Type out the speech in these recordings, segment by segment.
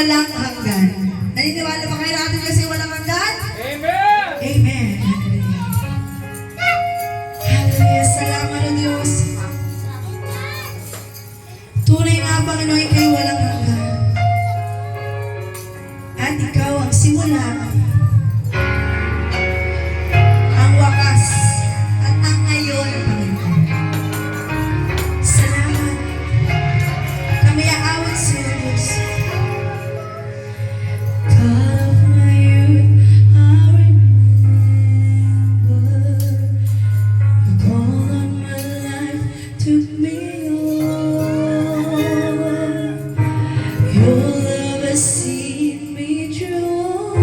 walang hanggan. Naniniwala ba kayo natin kasi walang hanggan? Amen! Amen. Hallelujah. Salamat o Diyos. Tunay nga, Panginoon, ikaw'y walang hanggan. At ikaw ang simula, ang wakas, at ang ngayon, Panginoon. Salamat. Kami aawat sa iyo, Diyos. God of my youth, I remember you called on my life, took me on. Your love has seen me through all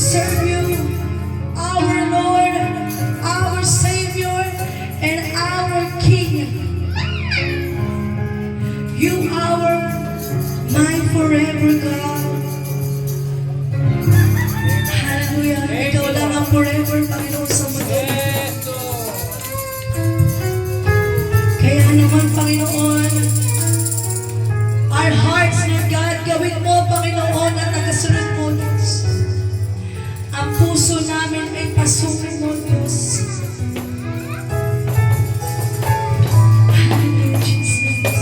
serve you, our Lord, our Savior, and our King. You are my forever God. Hallelujah. Ikaw lang ang forever, Panginoon, sa mundo. Kaya naman, Panginoon, our hearts, Lord God, gawin mo, Panginoon, at nagasunod mo, Diyos. Ang puso namin ay pasukin mo, Diyos. Hallelujah, Jesus.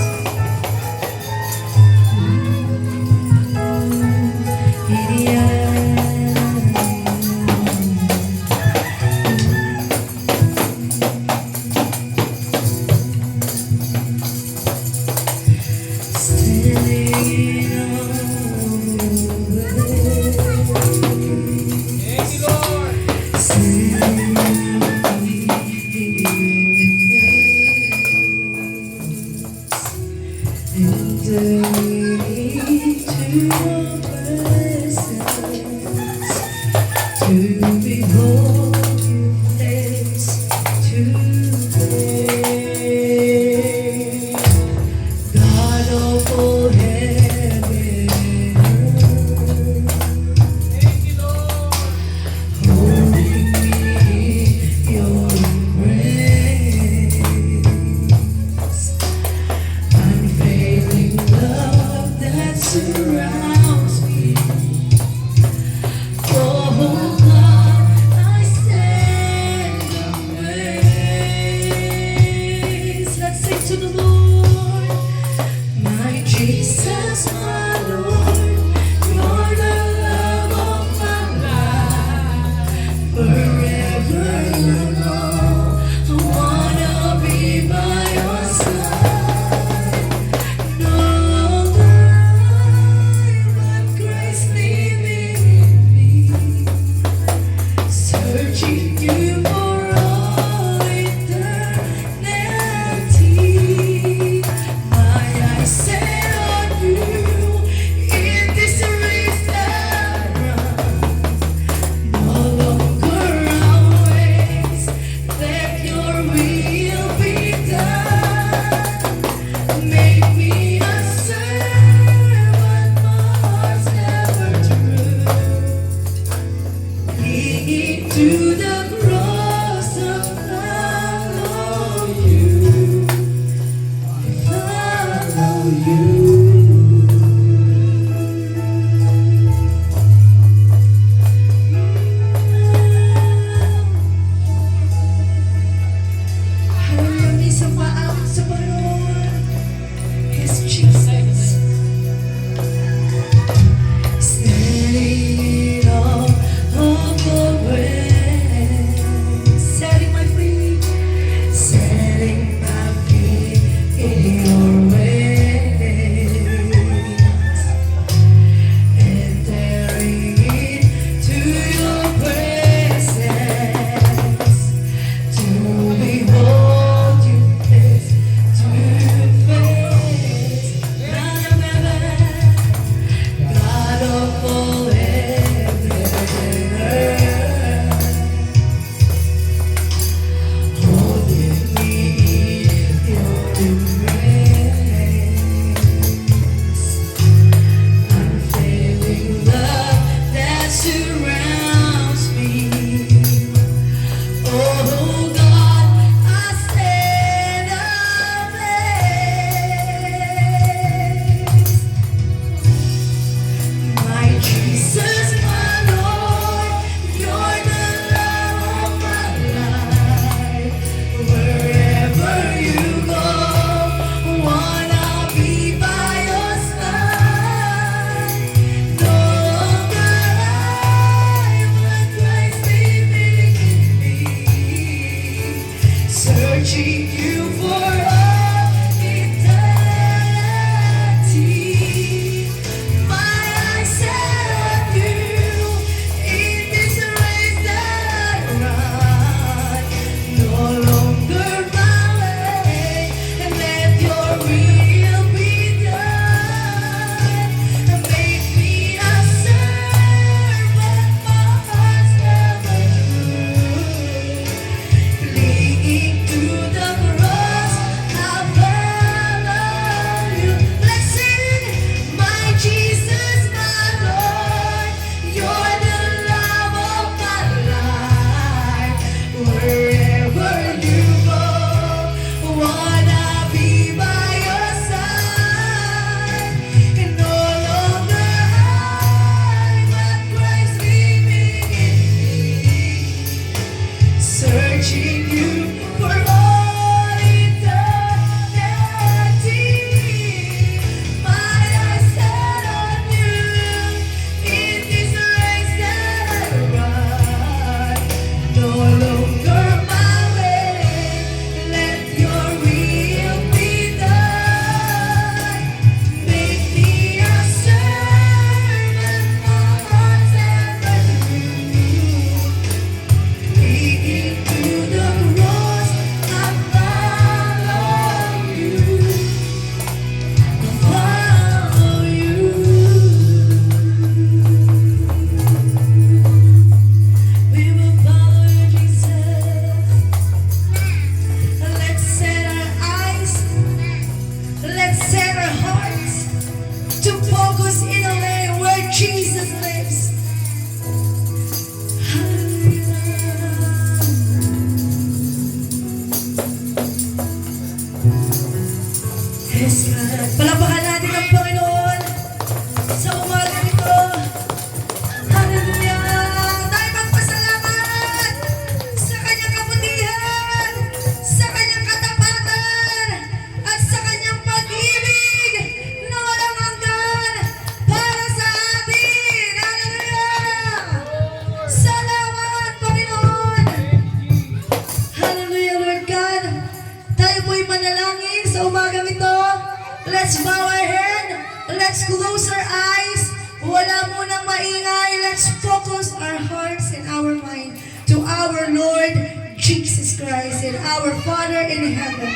To behold your face today, God of all heaven and earth, holding me in your embrace, unfailing love that surrounds me. Yes, God. Palapakan natin ang Panginoon sa umaga nito. Hallelujah! Tayo magpasalamat sa kanyang kabutihan, sa kanyang katapatan, at sa kanyang pag-ibig na walang hanggan para sa atin. Hallelujah! Salamat, Panginoon! Hallelujah, Lord God! Tayo po'y manalangin sa umagang ito. Let's bow our head. Let's close our eyes. Wala munang maingay. Let's focus our hearts and our mind to our Lord Jesus Christ and our Father in heaven.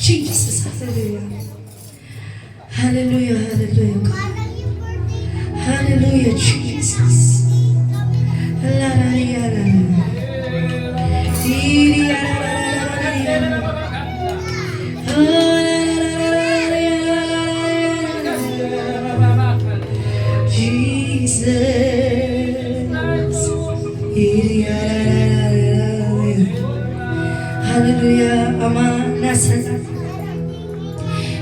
Jesus, hallelujah. Hallelujah, hallelujah, God. Hallelujah, Jesus. Hallelujah, Hallelujah, Ama, nasa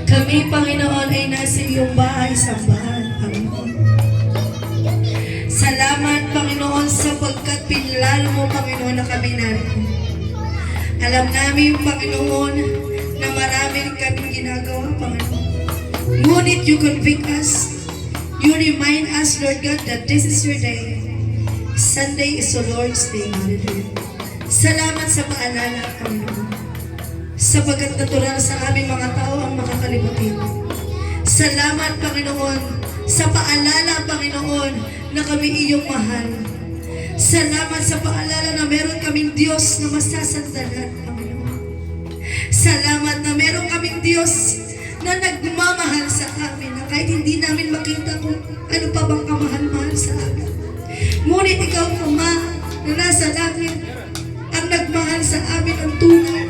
kami, Panginoon, ay nasa iyong bahay, sambahan, Panginoon. Salamat, Panginoon, sapagkat pinlalo mo, Panginoon, na kami narito. Alam namin, Panginoon, na marami rin kaming ginagawa, Panginoon. Ngunit you convict us. You remind us, Lord God, that this is your day. Sunday is the Lord's day. Hallelujah. Salamat sa paalala, Panginoon. Sapagkat natural sa aming mga tao ang makakalimutin. Salamat, Panginoon, sa paalala, Panginoon, na kami iyong mahal. Salamat sa paalala na meron kaming Diyos na masasandalan, Panginoon. Salamat na meron kaming Diyos na nagmamahal sa amin, na kahit hindi namin makita kung ano pa bang kamahal-mahal sa amin. Ngunit ikaw, Ama, na nasa langit, ang nagmahal sa amin ang tunay.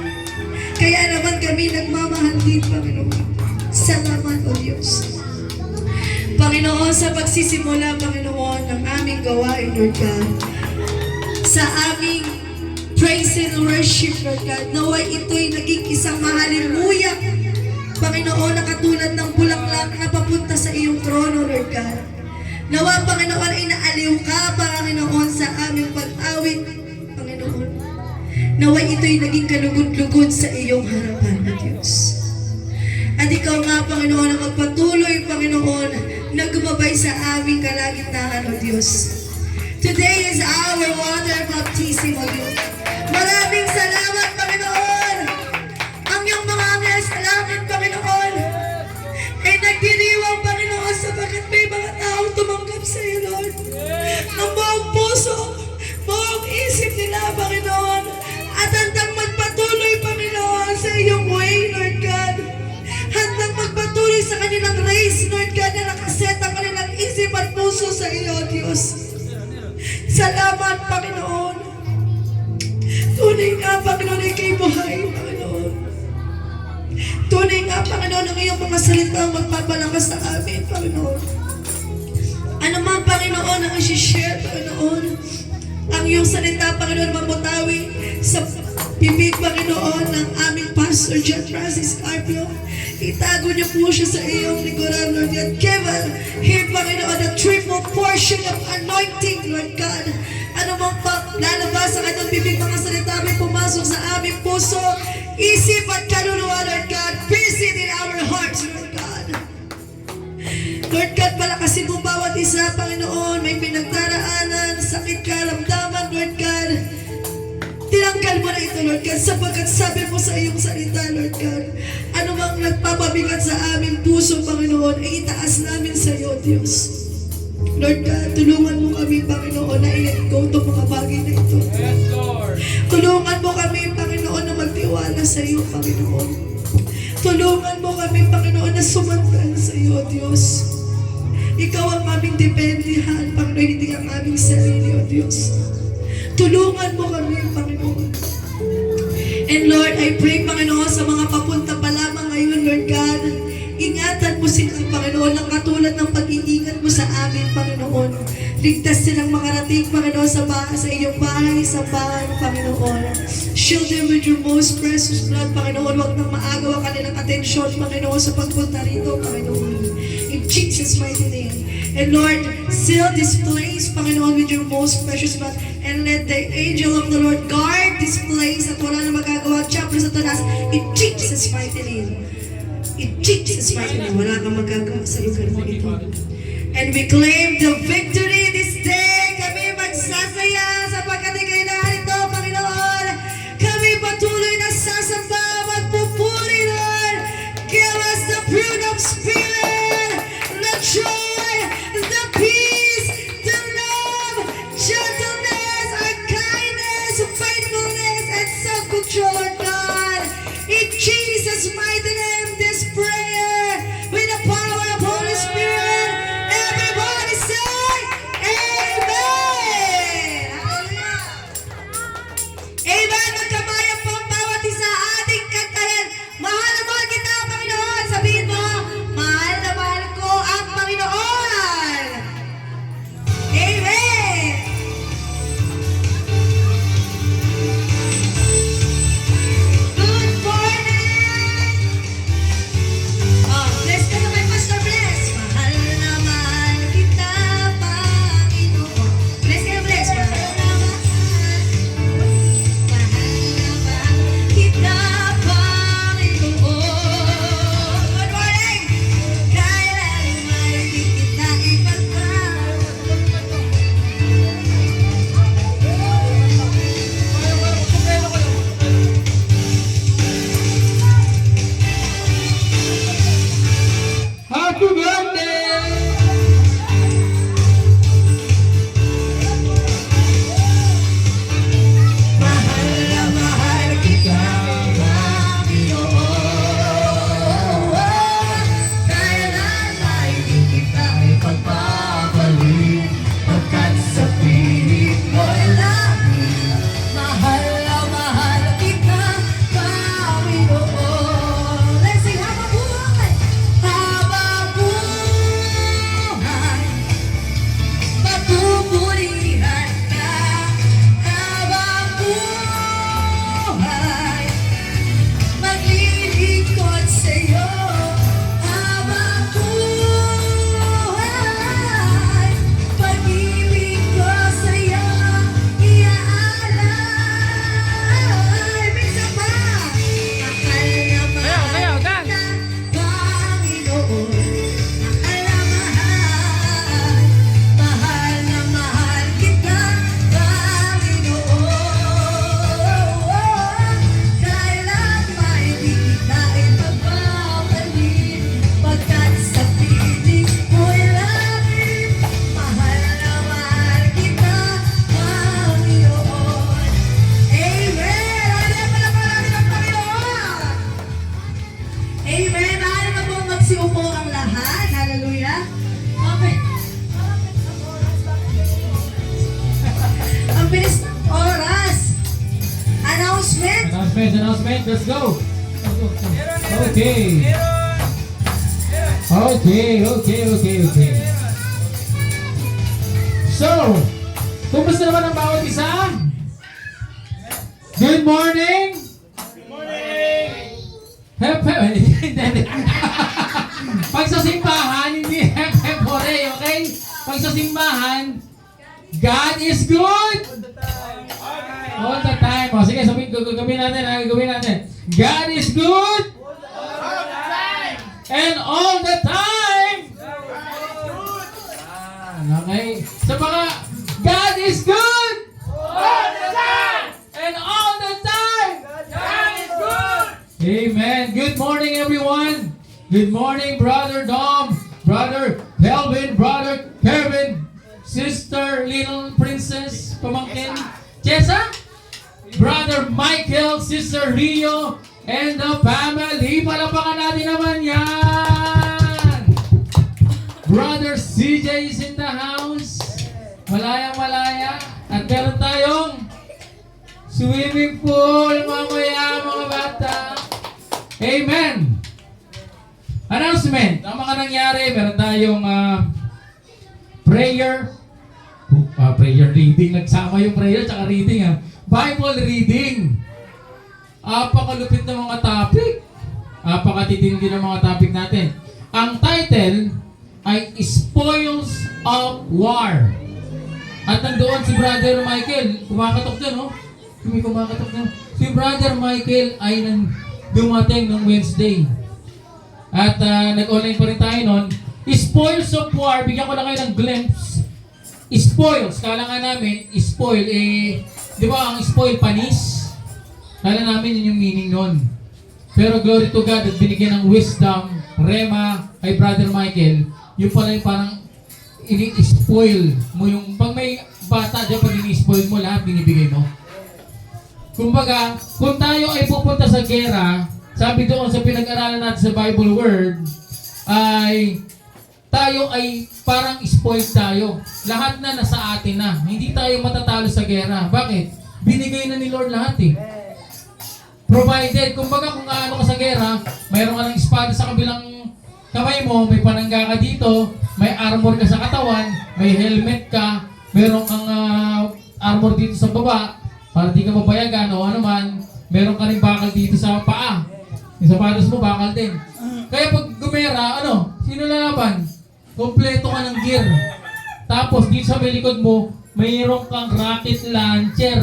Kaya naman kami nagmamahal din, Panginoon. Salamat, O Diyos. Panginoon, sa pagsisimula, Panginoon, ng aming gawain, Lord God, sa aming praise and worship, Lord God, naway ito'y naging isang haleluya, Panginoon, na katulad ng bulaklak na papunta sa iyong trono, Lord God. Nawa, Panginoon, ay naaliw ka, Panginoon, sa aming pag-awit, Panginoon. Naway ito'y naging kalugod-lugod sa iyong harapan, O Diyos. At ikaw nga, Panginoon, ang magpatuloy, Panginoon, na gumabay sa aming kalagitnaan, O Diyos. Today is our water baptism, O Diyos. Maraming salamat, Panginoon. Ang iyong mga anghel sa langit, Panginoon, ay nagdiriwang, Panginoon, sapagkat may mga taong tumanggap sa iyo, Lord. Ng buong puso, buong isip nila, Panginoon, at handang magpatuloy, Panginoon, sa iyong way, Lord God. Handang magpatuloy sa kanilang race, Lord God, na nakaset ang kanilang isip at puso sa iyo, Diyos. Salamat, Panginoon. Tunay nga, Panginoon, ikay buhay, Panginoon. Tunay nga, Panginoon, ang iyong mga salita ang magpapalakas sa amin, Panginoon. Ano man, Panginoon, ang isi-share, Panginoon, ang iyong salita, Panginoon, mamutawi sa bibig, Panginoon, ng aming Pastor John Francis Carpio. Itago niyo po siya sa iyong likuran, Lord God. Give him, Panginoon, a triple portion of anointing, Lord God. Ano mang lalabas sa kanyang bibig, mga salita may pumasok sa aming puso, isip at kaluluwa, Lord God. Visit in our hearts, Lord God. Lord God, palakasin mo bawat isa, Panginoon. May pinagdaraanan, sakit, karamdaman, Lord God. Tinanggal mo na ito, Lord God, sapagkat sabi mo sa iyong salita, Lord God, ano mang nagpapabigat sa aming puso, Panginoon, ay itaas namin sa iyo, Diyos. Lord God, tulungan mo kami, Panginoon, na i-let go itong mga bagay na ito. Yes, Lord. Tulungan mo kami, Panginoon, na magtiwala sa iyo, Panginoon. Tulungan mo kami, Panginoon, na sumandal sa iyo, Diyos. Ikaw ang aming dependihan, Panginoon, hindi ang aming sarili, O Diyos. Tulungan mo kami, Panginoon. And Lord, I pray, Panginoon, sa mga papunta pa lamang ngayon, Lord God, ingatan mo silang, Panginoon, ng katulad ng pag-iingat mo sa amin, Panginoon. Ligtas silang makarating, Panginoon, sa iyong bahay, sa bahay, Panginoon. Shield them with your most precious blood, Panginoon. Huwag nang maagaw ang kanilang atensyon, Panginoon, sa pagpunta rito, Panginoon. In Jesus' mighty name. And Lord, seal this place, Panginoon, with your most precious blood. And let the angel of the Lord guard this place at wala na magagawa Diablo Satanas. In Jesus' mighty name. In Jesus' mighty name. Wala kang magagawa sa lugar na ito. And we claim the victory this day. Kami magsasaya sapagkat ikay narito, Panginoon. Kami patuloy na sasamba, magpupuri, Lord. Give us the fruit of spirit, the joy, the peace, the love, gentleness, and kindness, faithfulness, and self-control, Lord God. In Jesus' mighty name, this prayer, with the power of Holy Spirit, everybody say, Amen! Hallelujah! Amen! Magkamayan po ang bawat isa ating kantahin. Mahal na mahal kita, Panginoon. Sabihin mo, mahal na mahal ko ang Panginoon. Amen! Good morning! Bless ka naman, Pastor Bless. Mahal na mahal kita, Panginoon. Bless ka na, bless. Mahal na mahal kita, Panginoon. Good morning! Kailanman di kita Happy birthday! Mahal na mahal kita, Panginoon. Kailanman di kita ipagpapalit, pagkat sa piling mo'y langit. Mahal na mahal kita, Panginoon. Let's sing habang buhay. Habang buhay, papupurihan ka. Habang buhay, maglilingkod sa'yo. Habang buhay, pag-ibig ko sa'yo iaalay. Minsan pa, mahal na mahal kita, Panginoon. Mahal na mahal, mahal na mahal kita, Panginoon. Kailanman di kita ipagpapalit, pagkat sa piling mo'y langit. Mahal na mahal kita, Panginoon. Amen! Amen pala natin ang Panginoon! Amen! Maaari na po magsiupo ang lahat. Hallelujah! Okay. Ang bilis ng oras. Announcement. Announcement, let's go! Okay. Okay. So, kumusta naman ang bawat isa? Good morning! Hep, hep. Hindi. Pag sa simbahan, hindi hep, hep, hooray, okay? Pag sa simbahan, God is good! All the time. O, sige, sabihin, gagawin natin. God is good! And all the time! Okay. Sa mga, God is good! And all the time! Amen. Good morning, everyone. Good morning, Brother Dom, Brother Kelvin, Brother Kevin, Sister Little Princess, Pamangkin Chesa, Brother Michael, Sister Rio, and the family. Palapakan natin naman yan. Brother CJ is in the house. Malaya. At meron tayong swimming pool mamaya, mga bata. Amen. Announcement. Ang mga nangyari, meron tayong prayer. Prayer reading. Nagsama yung prayer tsaka reading. Bible reading. Apakalupit ng mga topic. Apakatitindi ng mga topic natin. Ang title ay Spoils of War. At nandoon si Brother Michael, kumakatok dyan, oh. May kumakatok dyan. Si Brother Michael ay dumating ng Wednesday. At nag-online pa rin tayo nun. Spoils of War, bigyan ko lang kayo ng glimpse. Spoils, kala nga namin, spoil, di ba ang spoil panis? Kala namin yun yung meaning nun. Pero glory to God at binigyan ng wisdom, rema, kay Brother Michael, yung pala yung parang ini-spoil mo yung, pag may bata dyan, pag ini-spoil mo lahat, binibigay mo. Kumbaga, kung tayo ay pupunta sa gera, sabi doon sa pinag-aralan natin sa Bible Word, ay tayo ay parang spoiled tayo. Lahat na nasa atin na. Hindi tayo matatalo sa gera. Bakit? Binigay na ni Lord lahat eh. Provided, kumbaga kung ano ka sa gera, mayroon ka ng espada sa kabilang kamay mo, may panangga ka dito, may armor ka sa katawan, may helmet ka, mayroon kang armor dito sa baba, para di ka mabayagan o ano man, mayroon ka rin bakal dito sa paa. Yung sapatos mo, bakal din. Kaya pag gumera, sino lalaban? Kompleto ka ng gear. Tapos dito sa may likod mo, mayroon kang rocket launcher.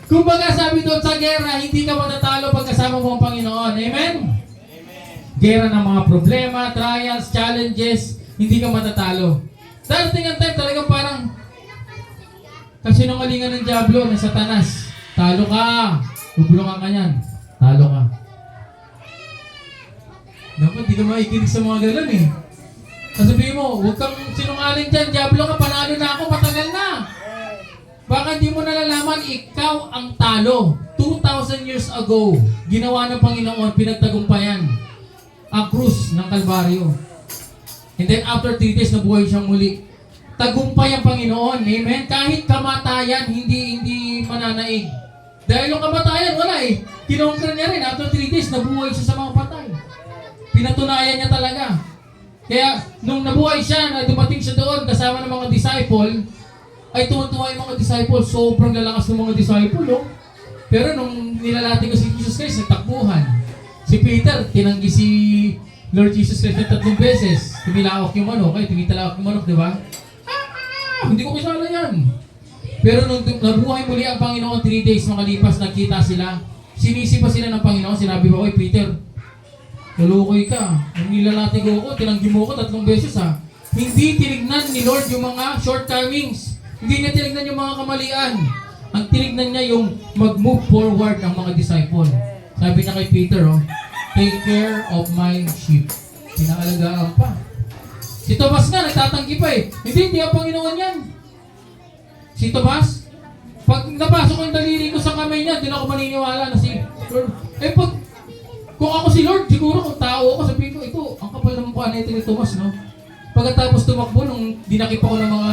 Kumbaga sabi doon sa gera, hindi ka matatalo pag kasama mo ang Panginoon. Amen? Gera ng mga problema, trials, challenges, hindi ka matatalo. Darating ang time talaga parang kasinungalingan ng Diablo, ng Satanas. Talo ka. Bubulungan ka niyan. Talo ka. Dapat di ka maikinig sa mga ganun eh. Sasabihin mo, huwag kang sinungaling dyan. Diablo ka, panalo na ako, matagal na. Baka hindi mo nalalaman, ikaw ang talo. 2,000 years ago, ginawa ng Panginoon, pinagtagumpayan ang krus ng Kalbaryo. And then after 3 days, nabuhay siyang muli. Tagumpay ang Panginoon, amen? Kahit kamatayan, hindi mananaig. Dahil yung kamatayan, wala eh. Kinongker niya rin, after 3 days, nabuhay siya sa mga patay. Pinatunayan niya talaga. Kaya, nung nabuhay siya, na dumating siya doon, kasama ng mga disciple, ay tuwan-tuwa yung mga disciple, sobrang lalakas ng mga disciple, oh. Pero nung nilalati ko si Jesus Christ, nagtakbuhan. Si Peter, tinanggi si Lord Jesus Christ na 3 beses. Tumilawak yung manok, tumitalawak yung manok, di ba? Hindi ko kasala yan. Pero nung nabuhay muli ang Panginoon, 3 days makalipas, nagkita sila. Sinisi pa sila ng Panginoon, sinabi ba, oy Peter, nalukoy ka. Nung nilalati ko ako, tinanggi mo ako 3 beses ha. Hindi tinignan ni Lord yung mga shortcomings. Hindi niya tinignan yung mga kamalian. Ang tinignan niya yung mag-move forward ang mga disciple. Sabi niya kay Peter, take care of my sheep. Pinakalagaan pa. Si Tomas nga, nagtatanggi pa eh. Hindi ang Panginoon yan. Si Tomas, pag napasok ko yung daliri ko sa kamay niya, hindi na ako maniniwala na si Lord. Kung ako si Lord, siguro kung tao ako, sabihin ko, ito, ang kapal ng mukha na ito ni Tomas, no? Pagkatapos tumakbo, nung dinakip ako ng mga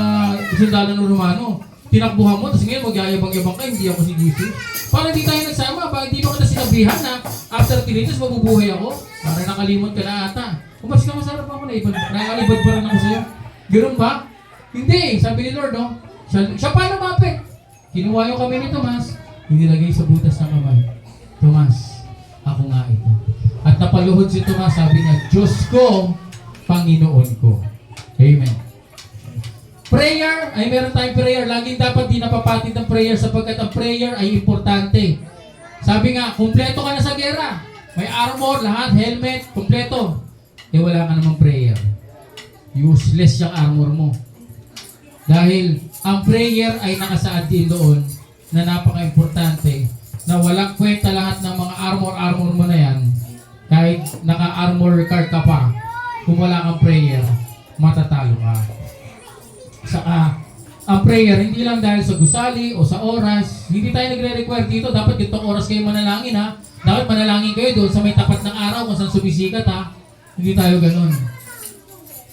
sundalo ng Romano, tinakbuhan mo, tapos ngayon magyayabang-yabang ka, hindi ako si Jesus. Parang hindi tayo nagsama, hindi ba kita sinabihan na after 3 days mabubuhay ako? Parang nakalimot ka na ata. Umas ka, masarap ako na, nakalibad pa rin ako sa'yo. Ganun ba? Hindi, sabi ni Lord, no? Siya pa lumapit. Kinuha yung kami ni Tomas, inilagay sa butas ng kamay. Tomas, ako nga ito. At napaluhod si Tomas, sabi niya, Diyos ko, Panginoon ko. Amen. Prayer, ay meron tayong prayer. Laging dapat di napapatid ang prayer sapagkat ang prayer ay importante. Sabi nga, kumpleto ka na sa gera. May armor, lahat, helmet, kumpleto. Wala ka namang prayer. Useless yung armor mo. Dahil ang prayer ay nakasaad din doon na napaka-importante na walang kwenta lahat ng mga armor mo na yan. Kahit naka-armor card ka pa, kung wala kang prayer, matatalo ka. Saka, ang prayer, hindi lang dahil sa gusali o sa oras. Hindi tayo nagre-require dito, dapat itong oras kayo manalangin ha. Dapat manalangin kayo doon sa may tapat ng araw kung saan sumisikat ha. Hindi tayo ganun.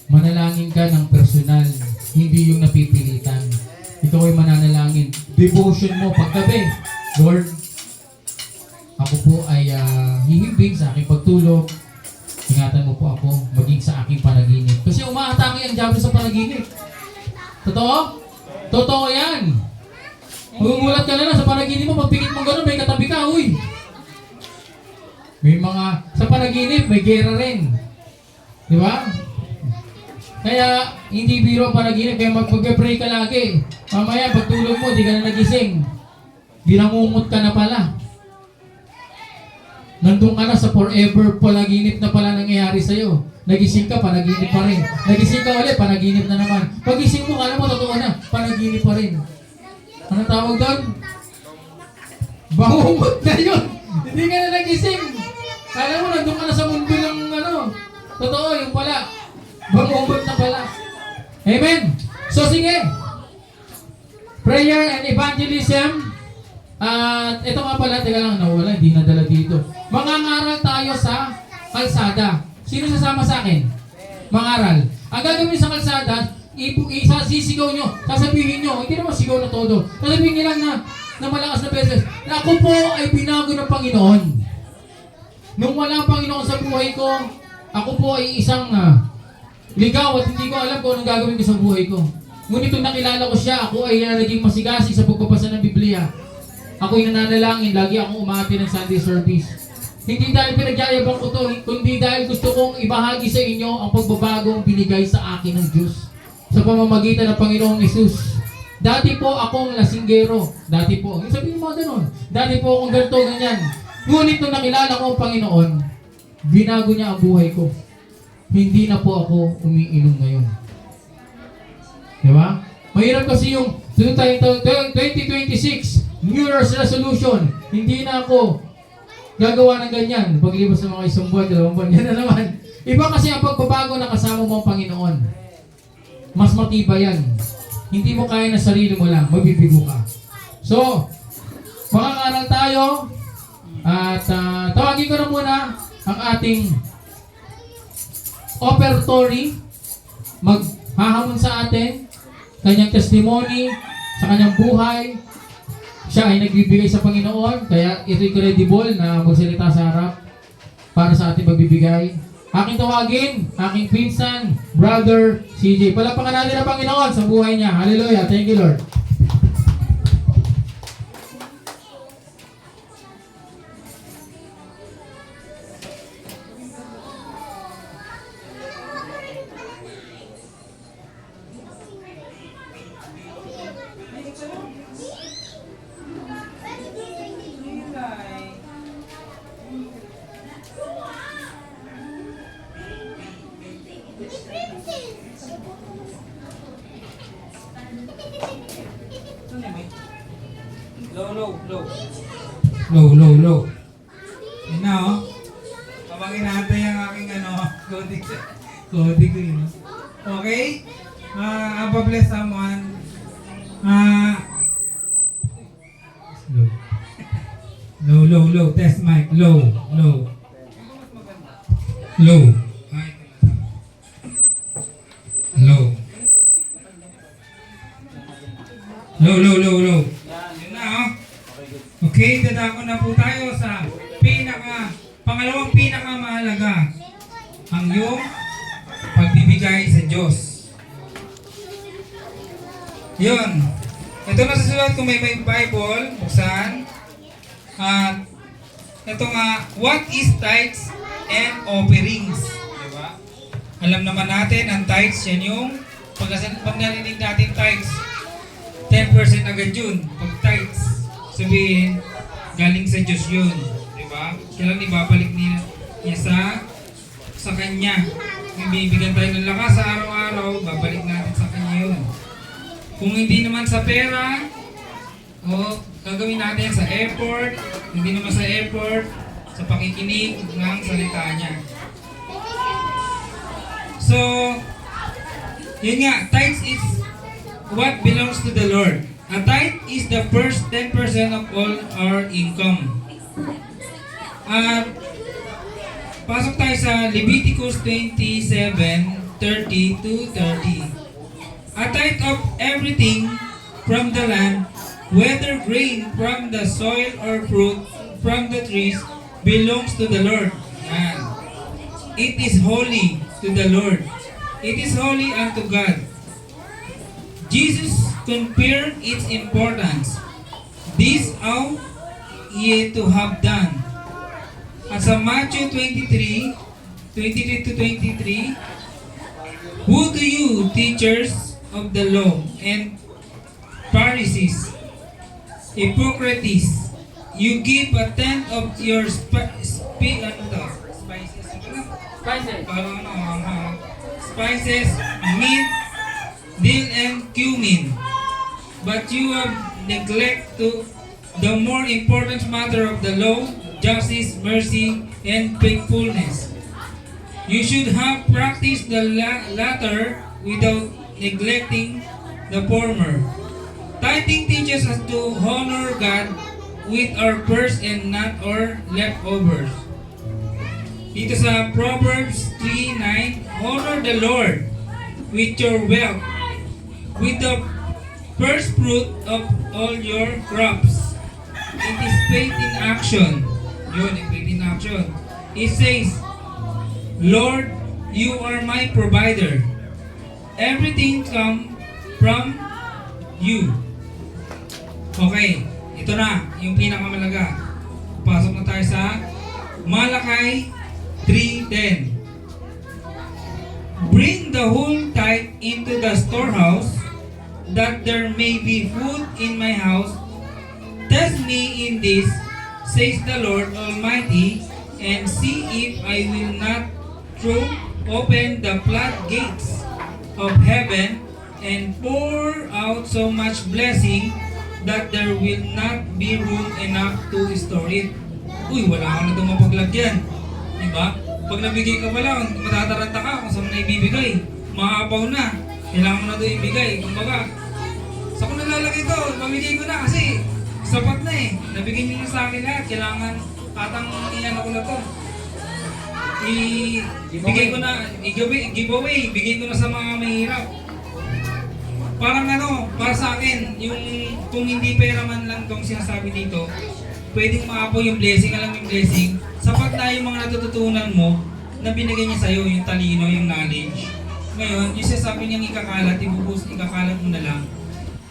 Manalangin ka ng personal, hindi yung napipilitan. Ikaw ay mananalangin. Devotion mo paggabi. Lord, ako po ay hihimbing sa aking pagtulog. Ingatan mo po ako maging sa aking panaginip. Kasi umaatake ang diablo sa panaginip. Totoo? Totoo yan. Magugulat ka na lang sa panaginip mo, pagpikit mo gano'n, may katabi ka, uy. May mga, sa panaginip, may gera rin. Di ba? Kaya, hindi biro ang panaginip, kaya mag-pray ka lagi. Mamaya, pagtulog mo, di ka na nagising. Binangungot ka na pala. Nandun ka na sa forever panaginip na pala nangyayari sa'yo. Nagising ka, panaginip pa rin. Nagising ka ulit, panaginip na naman. Pagising mo, kala mo, totoo na, panaginip pa rin. Anong tawag doon? Bangungot na yun. Hindi ka na nagising. Kala mo, nandun ka na sa mundo ng ano. Totoo, yung pala. Bangungot na pala. Amen? So, sige. Prayer and evangelism. At ito nga pala, teka lang, nawala, hindi nadala dito. Mangangaral tayo sa kalsada. Sino sasama sa akin? Mangaral. Ang gagawin sa kalsada, sisigaw nyo, sasabihin nyo, hindi naman sigaw na todo. Sasabihin nyo lang na malakas na beses, na ako po ay binago ng Panginoon. Nung wala ang Panginoon sa buhay ko, ako po ay isang ligaw at hindi ko alam kung anong gagawin ko sa buhay ko. Ngunit nung nakilala ko siya, ako ay naging masigasig sa pagbabasa ng Biblia. Ako'y nananalangin, lagi akong umati ng Sunday service. Hindi dahil pinagyayabang ko to, kundi dahil gusto kong ibahagi sa inyo ang pagbabagong binigay sa akin ng Diyos sa pamamagitan ng Panginoong Hesus. Dati po akong lasinggero. Dati po, sabihin mo ganun. Dati po akong ganito, ganyan. Ngunit nung nakilala ko ang Panginoon, binago niya ang buhay ko. Hindi na po ako umiinom ngayon. Diba? Mahirap kasi yung 2026, New Year's resolution. Hindi na ako gagawa ng ganyan. Paglipas ng mga isang buwan, 2 buwan, yan na naman. Iba kasi ang pagbabago na kasama mo ang Panginoon. Mas matibay yan. Hindi mo kaya na sarili mo lang, mabibigo ka. So, makakaral tayo at tawagin ko na muna ang ating offertory. Maghahamon sa atin kanyang testimony sa kanyang buhay. Siya ay nagbibigay sa Panginoon, kaya ito'y credible na magsalita sa harap para sa ating pagbibigay. Aking tawagin, aking pinsan, brother, CJ. Palapakan natin ang Panginoon sa buhay niya. Hallelujah. Thank you, Lord. Low. Yan na, oh. Pabagin natin yung aking coding ko yun. Okay? Abba bless someone. Low. Test mic. Low. Low. Yun na, oh. Okay, dadako na po tayo sa pangalawang pinakamahalaga, ang iyong pagbibigay sa Diyos. Yun. Ito na susulat kung may Bible, buksan. At ito nga, what is tithes and offerings? Diba? Alam naman natin, ang tithes, yan yung pag narinig natin tithes, 10% agad yun. Pag tithes, sabihin, galing sa Diyos yun. Diba? Kailan ibabalik niya sa Kanya. Kung bibigyan tayo ng lakas sa araw-araw, babalik natin sa Kanya yun. Kung hindi naman sa pera, gagawin natin yan sa effort, hindi naman sa effort, sa pakikinig ng salita niya. So, yun nga, tithes is what belongs to the Lord. A tithe is the first 10% of all our income. At pasok tayo sa Leviticus 27:30-30. A tithe of everything from the land, whether grain from the soil or fruit from the trees, belongs to the Lord. And it is holy to the Lord. It is holy unto God. Jesus confirmed its importance. This ought ye to have done. At sa Matthew 23 to 23, who do you, teachers of the law and Pharisees, hypocrites, you give a tenth of your spices, spices, mint, dill, and cumin, but you have neglected the more important matter of the law, justice, mercy, and faithfulness. You should have practiced the latter without neglecting the former. Tithing teaches us to honor God with our purse and not our leftovers. Dito sa Proverbs 3:9, honor the Lord with your wealth, with the first fruit of all your crops. It is faith in action. Yun, faith in action. It says, Lord, you are my provider. Everything comes from you. Okay, ito na, yung pinakamalaga. Pasok na tayo sa Malakay 3:10. Bring the whole tithe into the storehouse, that there may be food in my house. Test me in this, says the Lord Almighty, and see if I will not open the floodgates of heaven and pour out so much blessing that there will not be room enough to store it. Uy, wala ka na itong mapaglagyan. Diba? Pag nabigay ka pala, matataranta ka kung saan mo na ibibigay. Maapaw na. Kailangan mo na ito ibigay. Kumbaga, sa ko nalalagay ito, pamigay ko na kasi sapat na eh. Nabigay niyo na sa akin lahat. Kailangan katang iyan ako na to. Ibigay ko na, giveaway, bigay ko na sa mga mahirap. Parang ano, para sa akin, yung kung hindi pera man lang itong sinasabi dito, pwedeng maapo yung blessing, alam yung blessing, sapat na yung mga natututunan mo na binigay niya sa'yo, yung talino, yung knowledge. Ngayon, yung sinasabi niyang ikakalat, ikakalat mo na lang.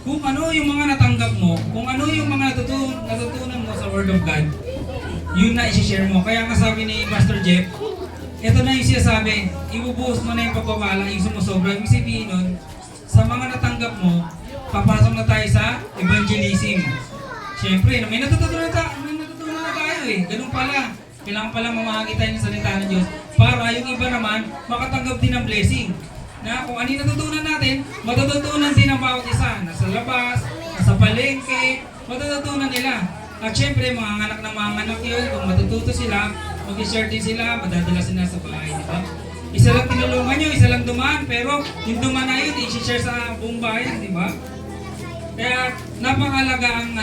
Kung ano yung mga natanggap mo, kung ano yung mga natutunan mo sa Word of God, yun na isi-share mo. Kaya nga sabi ni Pastor Jeff, ito na yung sinasabi, ibubuhos mo na yung pagpapala, yung sumusobra. Yung sabihin nun, sa mga natanggap mo, papasok na tayo sa evangelism. Siyempre, may natutunan na tayo eh. Ganun pala. Kailangan pala mamahagi tayo ng salita ng Diyos para yung iba naman makatanggap din ng blessing. Na kung ano yung natutunan natin, matututunan din ang bawat isa. Nasa labas, nasa palengke, matututunan nila. At syempre, mga anak ng mga anak yun, kung matututo sila, mag-share din sila, madadala sila sa bahay, di ba? Isa lang tinulungan nyo, isa lang dumaan, pero yung dumaan na yun, i-share sa buong bayan, di ba? Kaya napakalaga ang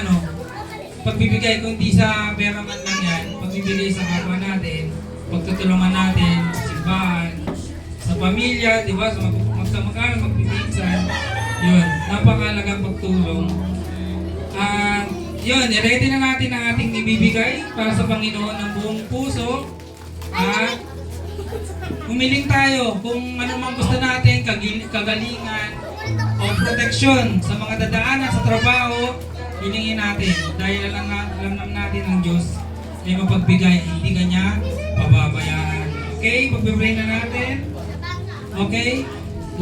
pagbibigay, kung di sa pera man lang yan, pagbibigay sa kapwa natin, pagtutulungan natin, sa simbahan, sa pamilya, di ba? Sa magkamag-anak, magpipinsan, yun, napakalagang pagtulong. At yun, i-ready na natin ang ating ibibigay para sa Panginoon ng buong puso. At humiling tayo kung ano mang gusto natin, kagalingan o proteksyon sa mga dadaanan sa trabaho, hilingin natin. Dahil alam natin ang Diyos ay mapagbigay, hindi Kanya pababayaan. Okay, pagpipray na natin. Okay?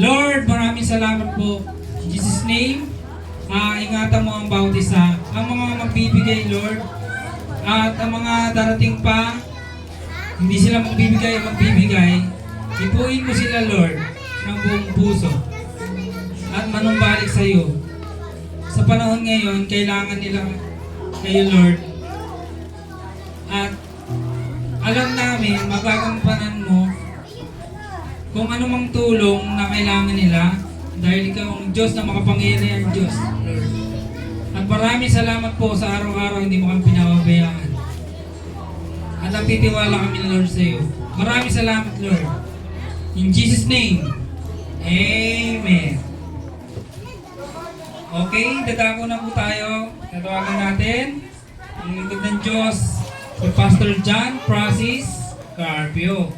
Lord, maraming salamat po. In Jesus' name, ingatan mo ang bawat isa. Ang mga magbibigay, Lord, at ang mga darating pa, hindi sila magbibigay, ipuin mo sila, Lord, ng buong puso at manumbalik sa iyo. Sa panahon ngayon, kailangan nila kayo, Lord. At alam namin, magagampanan mo kung anumang tulong na kailangan nila dahil ikaw ang Diyos na makapangyarihan Diyos, Lord. At maraming salamat po sa araw-araw hindi mo kami pinababayaan. At nagtitiwala kami, Lord, sa iyo. Maraming salamat, Lord. In Jesus' name, Amen. Okay, dadako na po tayo. Tatawagan natin ang lingkod ng Diyos, si Pastor John Francis Carpio.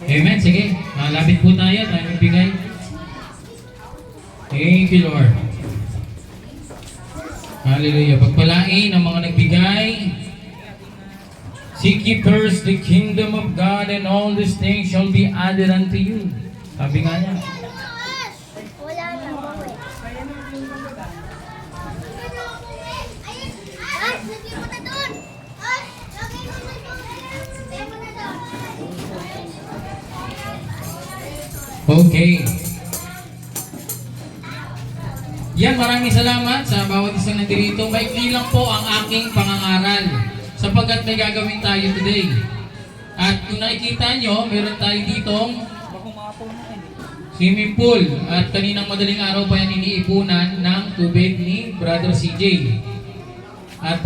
Amen, sige. Lapit po tayo magbigay. Thank you, Lord. Hallelujah. Pagpalain ang mga nagbigay. Seek ye first the kingdom of God, and all these things shall be added unto you. Sabi nga niya. Wala na po eh. Ay, lagay mo na doon! Ay, lagay mo na doon! Lagay mo na doon! Okay. Yan, maraming salamat sa bawat isang nandirito. Maikli lang po ang aking pangangaral sapagkat may gagawin tayo today. At kung nakikita nyo, meron tayo ditong swimming pool. At kaninang madaling araw pa yan iniipunan ng tubig ni Brother CJ. At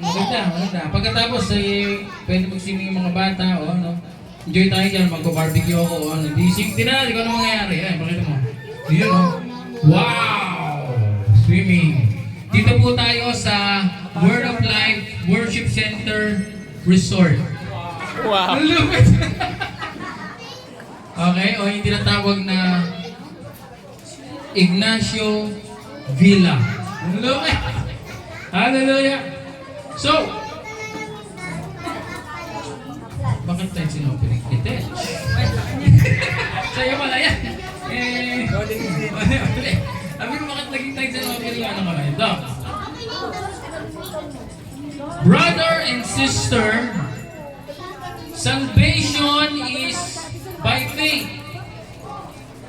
maganda. Pagkatapos ay pwede mag-swimming yung mga bata o ano. Enjoy tayo dyan, mag-barbecue ako o ano. Di na, di ko ano mangyayari. Ayan, pakita mo. Yun o. Wow! Swimming. Dito po tayo sa Word of Life Worship Center Resort. Wow! Ang lupit! Okay, o yung tinatawag na Ignacio Villa. Ang lupit! Hallelujah! So, bakit tayo sinopening? Itech. Sa'yo pala yan. Sabi mo bakit naging tayo sinopening? Ano ka na ito? Brother and sister, salvation is by faith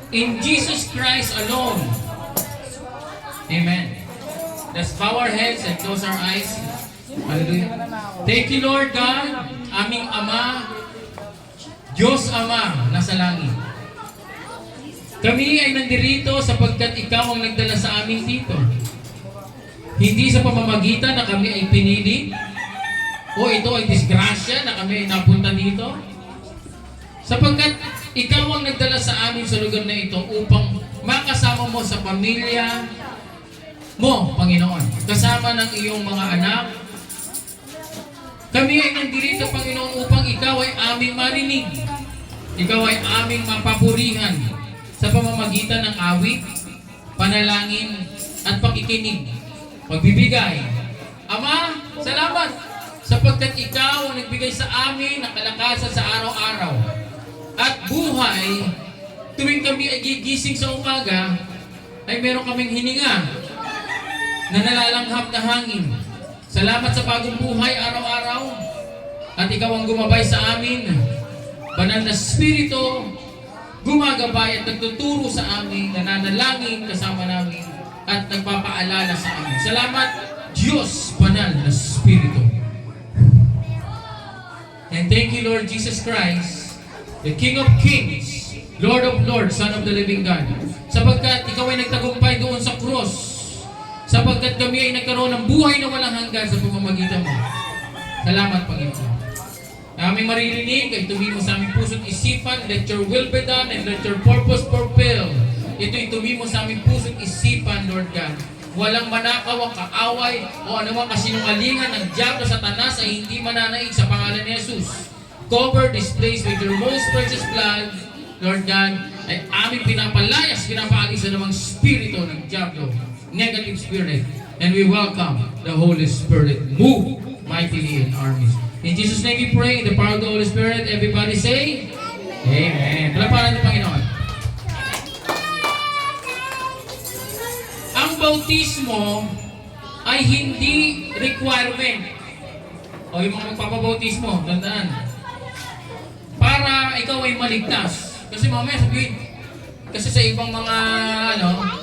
in Jesus Christ alone. Amen. Let's bow our heads and close our eyes. Hallelujah. Thank you, Lord God, aming Ama, Diyos Ama, nasa langit. Kami ay nandirito sapagkat Ikaw ang nagdala sa amin dito. Hindi sa pamamagitan na kami ay pinili, o ito ay disgrasya na kami ay napunta dito. Sapagkat Ikaw ang nagdala sa amin sa lugar na ito upang makasama mo sa pamilya mo, Panginoon. Kasama ng iyong mga anak. Kami ay nandirito, Panginoon, upang Ikaw ay aming marinig. Ikaw ay aming mapapurihan sa pamamagitan ng awit, panalangin, at pakikinig, pagbibigay. Ama, salamat sapagkat Ikaw ang nagbigay sa amin ng kalakasan sa araw-araw at buhay. Tuwing kami ay gigising sa umaga, ay meron kaming hininga na nalalanghap na hangin. Salamat sa bagong buhay araw-araw at Ikaw ang gumabay sa amin. Banal na Espiritu, gumagabay at nagtuturo sa amin, nananalangin kasama namin at nagpapaalala sa amin. Salamat, Diyos, Banal na Espiritu. And thank you, Lord Jesus Christ, the King of Kings, Lord of Lords, Son of the Living God. Sapagkat Ikaw ay nagtagumpay doon sa krus. Sapagkat kami ay nagkaroon ng buhay na walang hanggan sa pamamagitan mo. Salamat, Panginoon. Aming maririnig ay tumimo sa aming puso't isipan. Let your will be done and let your purpose fulfill. Ito'y tumimo sa aming puso't isipan, Lord God. Walang manakaw ang kaaway o anumang kasinungalingan ng Diablo Satanas ay hindi mananaig sa pangalan ni Jesus. Cover this place with your most precious blood, Lord God, ay aming pinapalayas, pinapaalis sa namang spirito ng Diablo, negative spirit, and we welcome the Holy Spirit. Move mightily in our midst. In Jesus' name we pray, in the power of the Holy Spirit, everybody say, Amen. Palaparan ng Panginoon. Ang bautismo ay hindi requirement. O yung mga magpapabautismo, tandaan. Para ikaw ay maligtas. Kasi mamaya sabihin, kasi sa ibang mga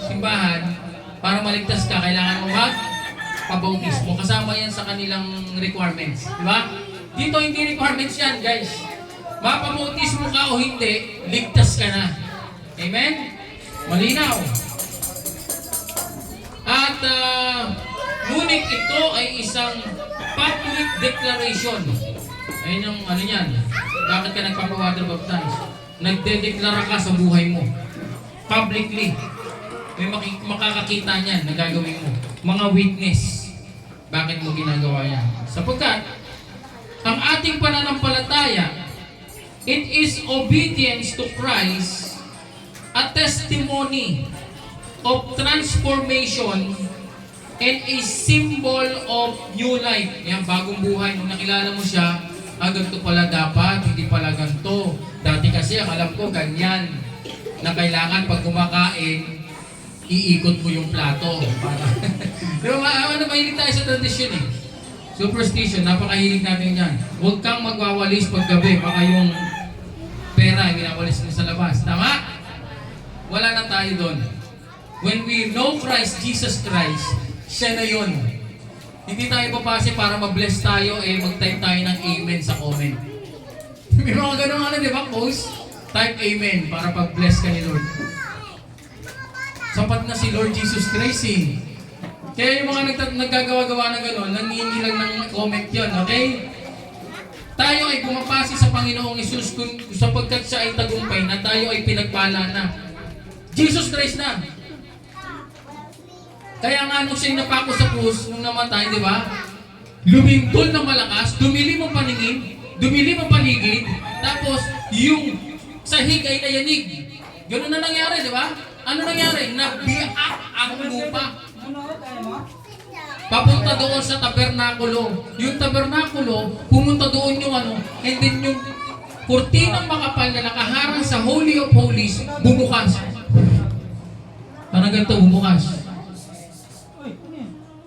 simbahan, para maligtas ka, kailangan mo magpabautismo. Kasama yan sa kanilang requirements. Diba? Dito hindi requirements yan, guys. Mapabautismo ka o hindi, ligtas ka na. Amen? Malinaw. At ngunit ito ay isang public declaration. Ayun yung ano yan. Bakit ka nagpapawater baptize? Nagdedeklara ka sa buhay mo. Publicly. May makakakita niyan na gagawin mo. Mga witness. Bakit mo ginagawa yan? Sapagkat ang ating pananampalataya It is obedience to Christ, a testimony of transformation and a symbol of new life. Yan, bagong buhay. Nung nakilala mo siya, ganito pala dapat, hindi pala ganito. Dati kasi, ang alam ko, ganyan. Na kailangan pag kumakain, iikot mo yung plato. Para pero mahilig tayo sa tradisyon eh. Superstition, napakahilig natin yan. Huwag kang magwawalis pag gabi, baka yung pera, winawalis mo sa labas. Tama? Wala na tayo doon. When we know Christ, Jesus Christ, siya na yun. Hindi tayo papase para ma-bless tayo, mag-type tayo ng amen sa comment. May mga ganun di ba? Post, type amen para pag-bless ka ni Lord. Sapat na si Lord Jesus Christ eh. Kaya yung mga naggagawa-gawa ng gano'n, nangihingi lang ng comment yun, okay? Tayo ay pumapasi sa Panginoong Isus sapagkat siya ay tagumpay na tayo ay pinagpala na. Jesus Christ na. Kaya nga nung siya'y napako sa krus, nung namatay, di ba? Lumintol ng malakas, dumilim ang paningin, dumilim ang paligid, tapos yung sahig ay nayanig. Ganun na nangyari, di ba? Ano nangyari? Nabiak ang lupa. Papunta doon sa tabernakulo. Yung tabernakulo, pumunta doon yung and then yung kurtinang makapal na nakaharang sa Holy of Holies, bumukas. Parang ganito, bumukas.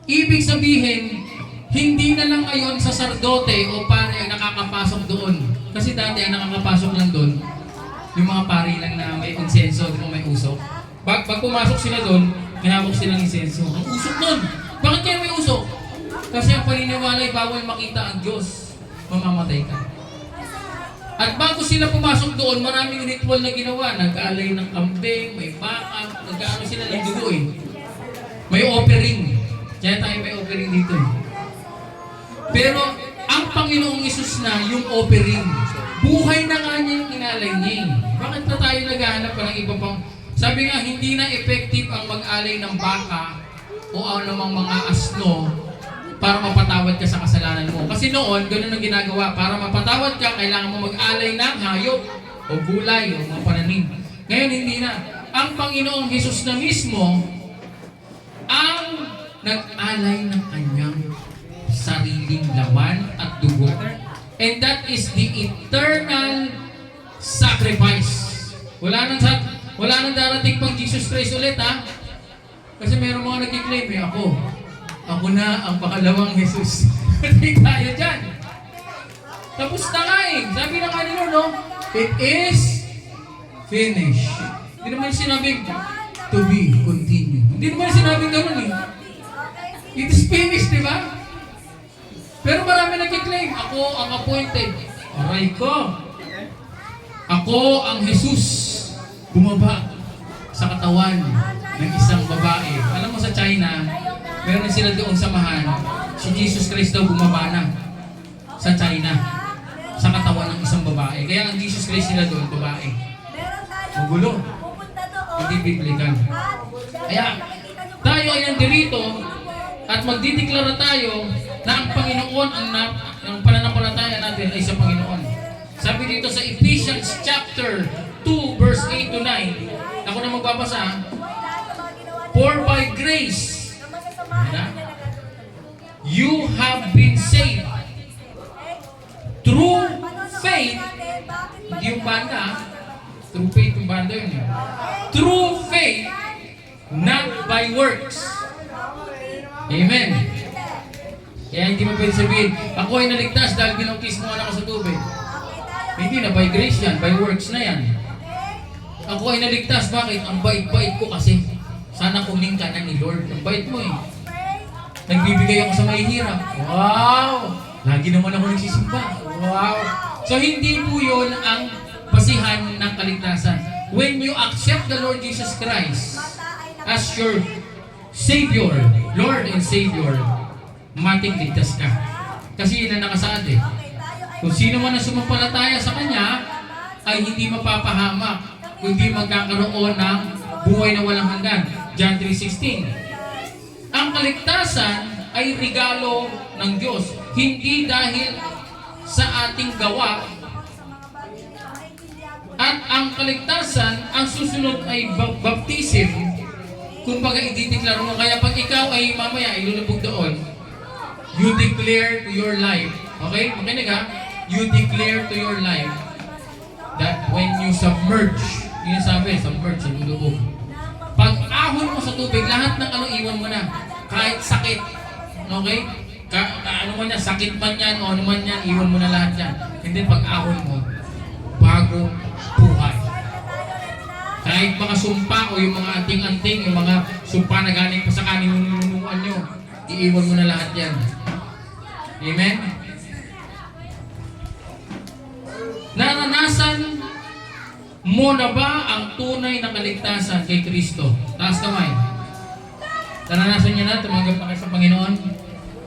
Ibig sabihin, hindi na lang ngayon sa sardote o pare ang nakakapasok doon. Kasi dati ang nakakapasok lang doon, yung mga pari lang na may insenso, di mo may usok. Pag pumasok sila doon, hinabok sila ng insenso. Ang usok doon! Bakit kaya may usok? Kasi ang paniniwala ay bawal makita ang Diyos. Mamamatay ka. At bago sila pumasok doon, maraming ritual na ginawa. Nag-alay ng kambing, may baka, nag-ano sila ng dugo eh. May offering. Kaya tayo may offering dito eh. Pero ang Panginoong Isus na yung offering. Buhay na nga niya yung inalay niya. Bakit na tayo naghahanap pa ng iba pang... Sabi nga, hindi na effective ang mag-alay ng baka o anumang mga asno para mapatawad ka sa kasalanan mo. Kasi noon, ganun ang ginagawa. Para mapatawad ka, kailangan mo mag-alay ng hayop o gulay o mga pananim. Ngayon, hindi na. Ang Panginoong Hesus na mismo ang nag-alay ng kanyang sariling laman at dugo. And that is the eternal sacrifice. Wala nang darating pang Jesus Christ ulit ha. Kasi meron mga nagkiklaim ako na ang pakalawang Jesus. Hindi tayo dyan. Tapos na nga eh. Sabi na nga nila, no? It is finished. Hindi naman sinabing to be continued. Hindi naman sinabing gano'n eh. It is finished, di ba? Pero marami nagkiklaim, ako ang appointed. Aray ko. Ako ang Jesus. Bumaba sa katawan ng isang babae. Alam mo sa China, meron sila doong samahan. Si Jesus Christ daw bumaba na sa China sa katawan ng isang babae. Kaya ang Jesus Christ nila doon, babae. Magulo. Hindi biblical. Kaya tayo ay nandirito at magdideklara tayo na ang Panginoon, ang pananampalataya natin ay sa Panginoon. Sabi dito sa Ephesians chapter 2 verse 8 to 9. Ako na magbabasa. For by grace, you have been saved through faith. Hindi yung banda. Through faith yung banda yun. Through faith, not by works. Amen. Kaya hindi mo pwede sabihin, ako ay naligtas dahil binautismo mo ako sa tubig. Hindi na, by grace yan, by works na yan. Ako ay naligtas, bakit? Ang bait-bait ko kasi. Sana kuning ka na ni Lord. Ang bait mo eh. Nagbibigay ako sa mahihirap. Wow! Lagi naman ako nagsisimba. Wow! So hindi po yun ang basihan ng kaligtasan. When you accept the Lord Jesus Christ as your Savior, Lord and Savior, mating ligtas ka. Kasi yun ang nakasaad eh. Kung sino man ang sumampalataya sa Kanya, ay hindi mapapahamak, kundi magkakaroon ng buhay na walang hanggan. John 3:16. Ang kaligtasan ay regalo ng Diyos. Hindi dahil sa ating gawa, At ang kaligtasan, ang susunod ay baptism. Kumbaga, idideklara mo. Kaya pag ikaw ay mamaya ilulubog doon, you declare to your life. Okay? Makinig ha? You declare to your life that when you submerge, yun yung sabi, submerge, ilulubog. Pag ahon mo sa tubig, lahat ng ano iwan mo na. Kahit sakit. Okay? Ano man yan, sakit man yan, o ano man yan, iwan mo na lahat yan. And then pag ahon mo, bagong buhay. Kahit mga sumpa o yung mga anting-anting, yung mga sumpa na galing pa sa kaninununuan nyo, iiwan mo na lahat yan. Amen? Naranasan mo na ba ang tunay na kaligtasan kay Kristo? Taas kamay. Naranasan niyo na, tumanggap na kayo sa Panginoon?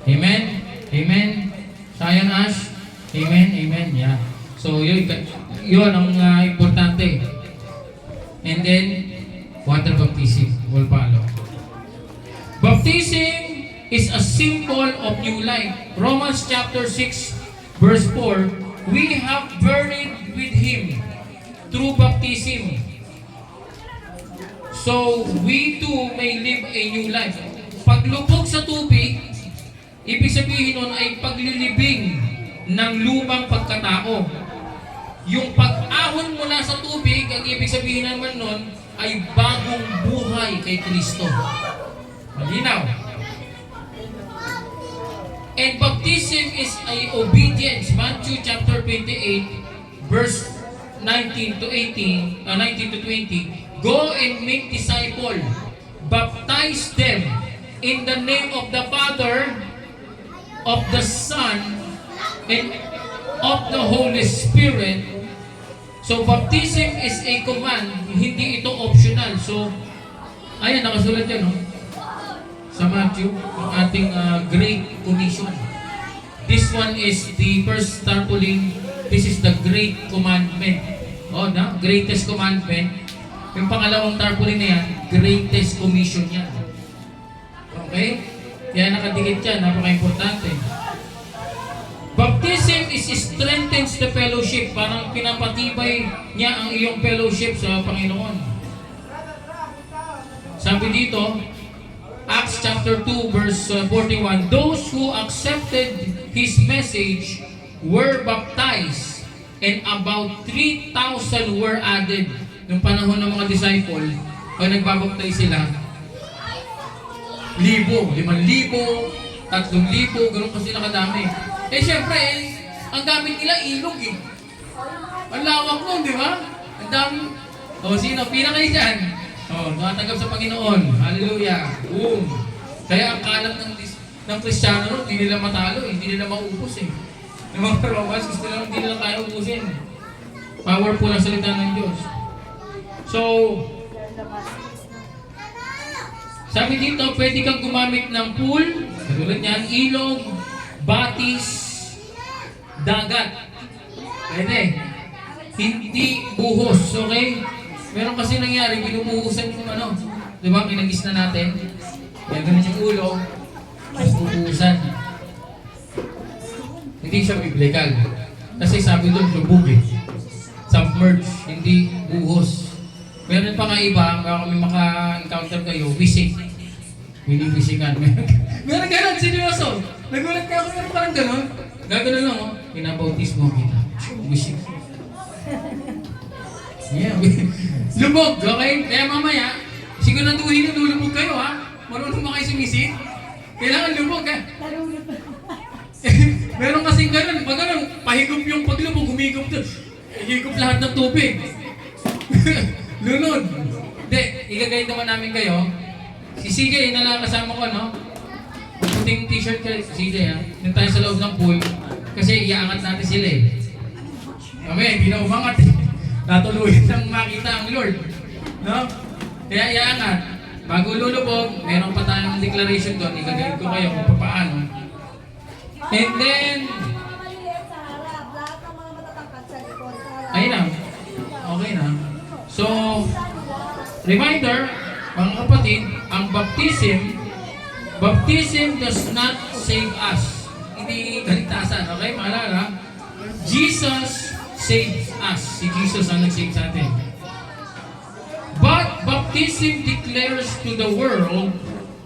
Amen? Amen? Sayan Ash? Amen? Amen? Yeah. So, yun ang importante. And then, water baptism will follow. Baptism is a symbol of new life. Romans chapter 6, verse 4, we have buried with Him through baptism. So, we too may live a new life. Paglubog sa tubig, ibig sabihin nun ay paglilibing ng lumang pagkatao. Yung pag-ahon mula sa tubig, ang ibig sabihin naman nun ay bagong buhay kay Kristo. Malinaw. And baptism is a obedience. Matthew chapter 28, verse 19 to 20. Go and make disciple. Baptize them in the name of the Father, of the Son, and of the Holy Spirit. So, baptism is a command, hindi ito optional. So, ayan, nakasulat yan, no? Sa Matthew, ang ating Great Commission. This one is the first tarpaulin. This is the Great Commandment. Oh, na? Greatest Commandment. Yung pangalawang tarpaulin na yan, Greatest Commission yan. Okay? Kaya nakadikit yan, napaka-importante. Baptism is strengthens the fellowship. Parang pinapatibay niya ang iyong fellowship sa Panginoon. Sabi dito, Acts chapter 2 verse 41, those who accepted His message were baptized, and about 3,000 were added. Noong panahon ng mga disciple, pag nagbabaptize sila, 1,000, 5,000, 3,000, ganun kasi nakadami. Eh syempre, ang dami nila ilog eh. Ang lawak nun, di ba? Ang dami. O sino? Pila kayo dyan? O, nakatanggap sa Panginoon. Hallelujah. Boom. Kaya ang kalat ng Kristiyano nun, hindi nila matalo eh. Hindi nila maubos eh. Yung mga Romans, gusto nila, hindi nila kaya ubusin. Powerful ang salita ng Diyos. So, sabi dito, pwede kang gumamit ng pool, katulad niyan, ilog, batis, dagat. Pwede. Hindi buhos, okay? Meron kasi nangyari, binumuhusan yung ano, di ba, pinagis na natin. Kaya ganun yung ulo, mas bubuhusan. Hindi siya biblical. Kasi sabi doon, lubog eh. Submerge, hindi buhos. Meron pa nga iba, baka kami maka-encounter kayo, wisik. Winibisikan. Meron ganun, seryoso. Nagulat ka ako, meron parang ganun. Gagano lang, oh. Pinabautismo kita. Wisik. Yeah. Lubog, okay? Kaya mamaya, siguraduhin na lulubog kayo, ha? Marunong ba kayo sumisid? Kailangan lubog, ha? Meron kasing ganun. Pag ganun, pahigop yung paglubog, humigop doon. Higop lahat ng tubig. Lunod. Hindi, igagayad naman namin kayo. Si CJ, na lang kasama ko, no? Puting t-shirt ka, CJ, ha? Doon tayo sa loob ng pool. Kasi iaangat natin sila, eh. Kami, hindi na umangat, eh. Natuluyan nang makita ang Lord. No? Kaya iaangat. Bago lulubog, meron pa tayong declaration doon. Igagayad ko kayo kung paano. And then, ayun na. Okay na. So, reminder, mga kapatid, ang baptism does not save us. Hindi kaligtasan, okay? Maalala? Jesus saved us. Si Jesus ang nag-save sa atin. But baptism declares to the world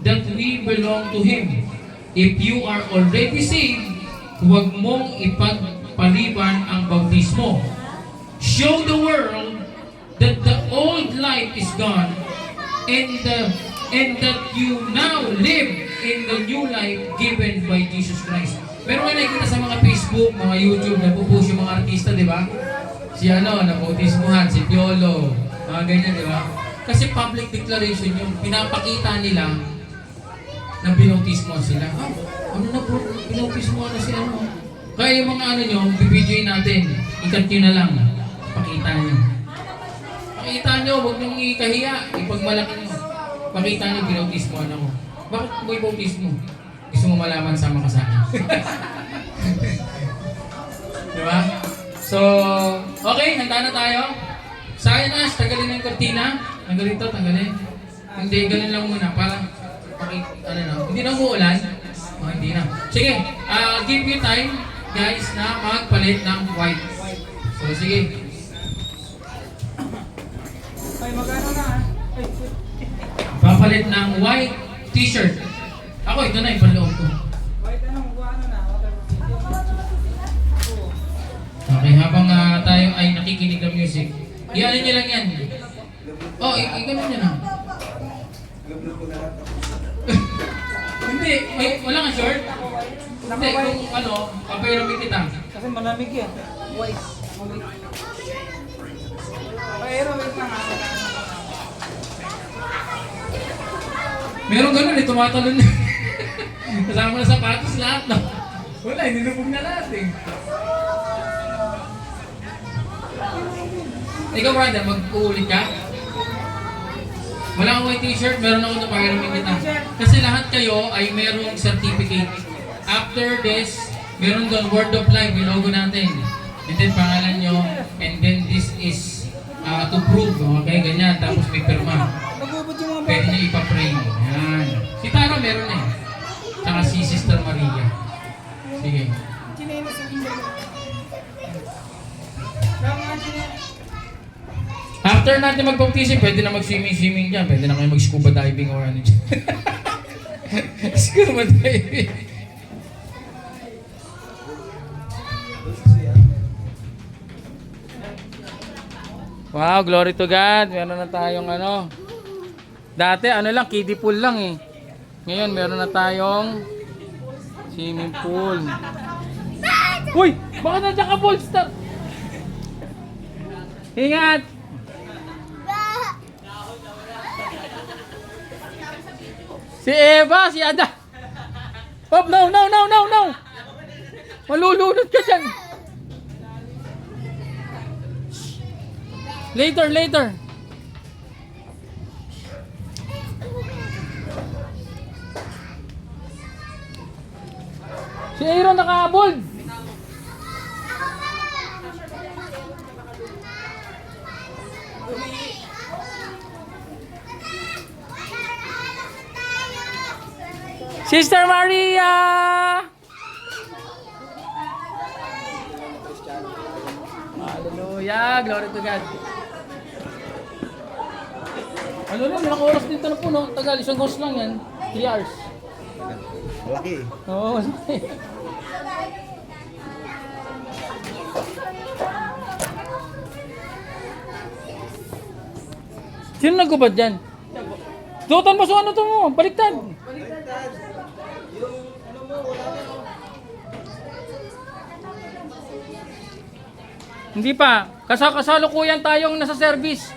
that we belong to Him. If you are already saved, huwag mong ipagpaliban ang bautismo. Show the world that the old life is gone and that you now live in the new life given by Jesus Christ. Pero may nakikita sa mga Facebook, mga YouTube, napupush yung mga artista, di ba? Si nabautismuhan, si Piolo, mga ganyan, di ba? Kasi public declaration yung pinapakita nila na binautismuhan sila. Ano na po, binautismuhan na si ano. Kaya yung mga nyo, bibidyoin natin, ikat nyo na lang, pakita nyo. Pakita nyo, huwag nyo ikahiya, ipagmalaki nyo. Pakita nyo, binautismuhan ako. Bakit mo ibautismo? Gusto mo malaman sama ka sa akin. Diba? So, okay, handa na tayo. Sayang Ash, tanggalin na yung kortina. Tanggalin to, tanggalin. Hindi, ganun lang muna para hindi na umuulan. Hindi na. Sige, give you time, guys, na magpalit ng white. So, sige. Ay, magkano na ha? Papalit ng white t-shirt. Ako, ito na, ipanloob ko. White ano, magkano na? Okay, habang tayo ay nakikinig ng music, iano nyo lang yan. Oh, ganun nyo na. Hindi, wala nga short. Hindi, kung ano, papayromin kita. Kasi malamig yan. White. Pero wait lang ha. Meron ganun eh, tumatalon na. Kasama na sapatos lahat, no? Wala, nilubog na lahat eh. Ikaw, brother, mag-uulit ka? Wala kang white t-shirt, meron ako na pagkaramin kita. Kasi lahat kayo ay merong certificate. After this, meron doon word of life, yung logo natin. And then pangalan nyo, and then this is to prove, okay, ganyan. Tapos may pirma. Nagubot yung mga Pwede nyo ipa-pray. Yan. Si Tara meron eh. Tsaka si Sister Maria. Sige. chinelas sa inyo. Kaya chinelas. After natin mag-baptism, pwede na mag-swimming dyan. Pwede na kayo mag-scuba diving or ano dyan. Scuba diving. Wow, glory to God. Meron na tayong ano. Dati ano lang, kiddie pool lang eh. Ngayon meron na tayong swimming pool. Uy! Baka nandiyan ka, Bolster! Ingat! Si Eva, si Ada. Oh, no! Malulunod ka dyan. Later. Si Aaron nakaabol. Sister Maria! Hallelujah! Glory to God! Ano lang, ilang oras dito na po, no? Tagal, isang host lang yan. 3 hours. Malaki. Oo, malaki. Sino nagubad dyan? Tutan mo sa ano to mo? Baliktad! Hindi pa. Kasalukuyan tayong nasa service.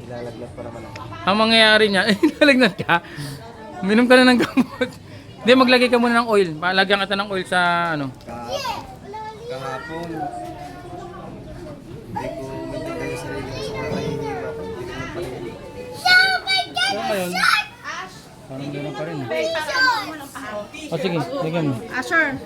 Ilalaglag pa naman ako. Ang mangyayari niya, nalagnat ka. Minom ka na ng gamot. Hindi, maglagay ka muna ng oil. Palagyan kita ng oil sa ano. Kahapon, hindi ko maintindihan yung sarili ko sa nahihilo ako. Hindi ko nagpahingi. So ngayon, parang gano'n pa rin. O sige, lagyan mo. Asher!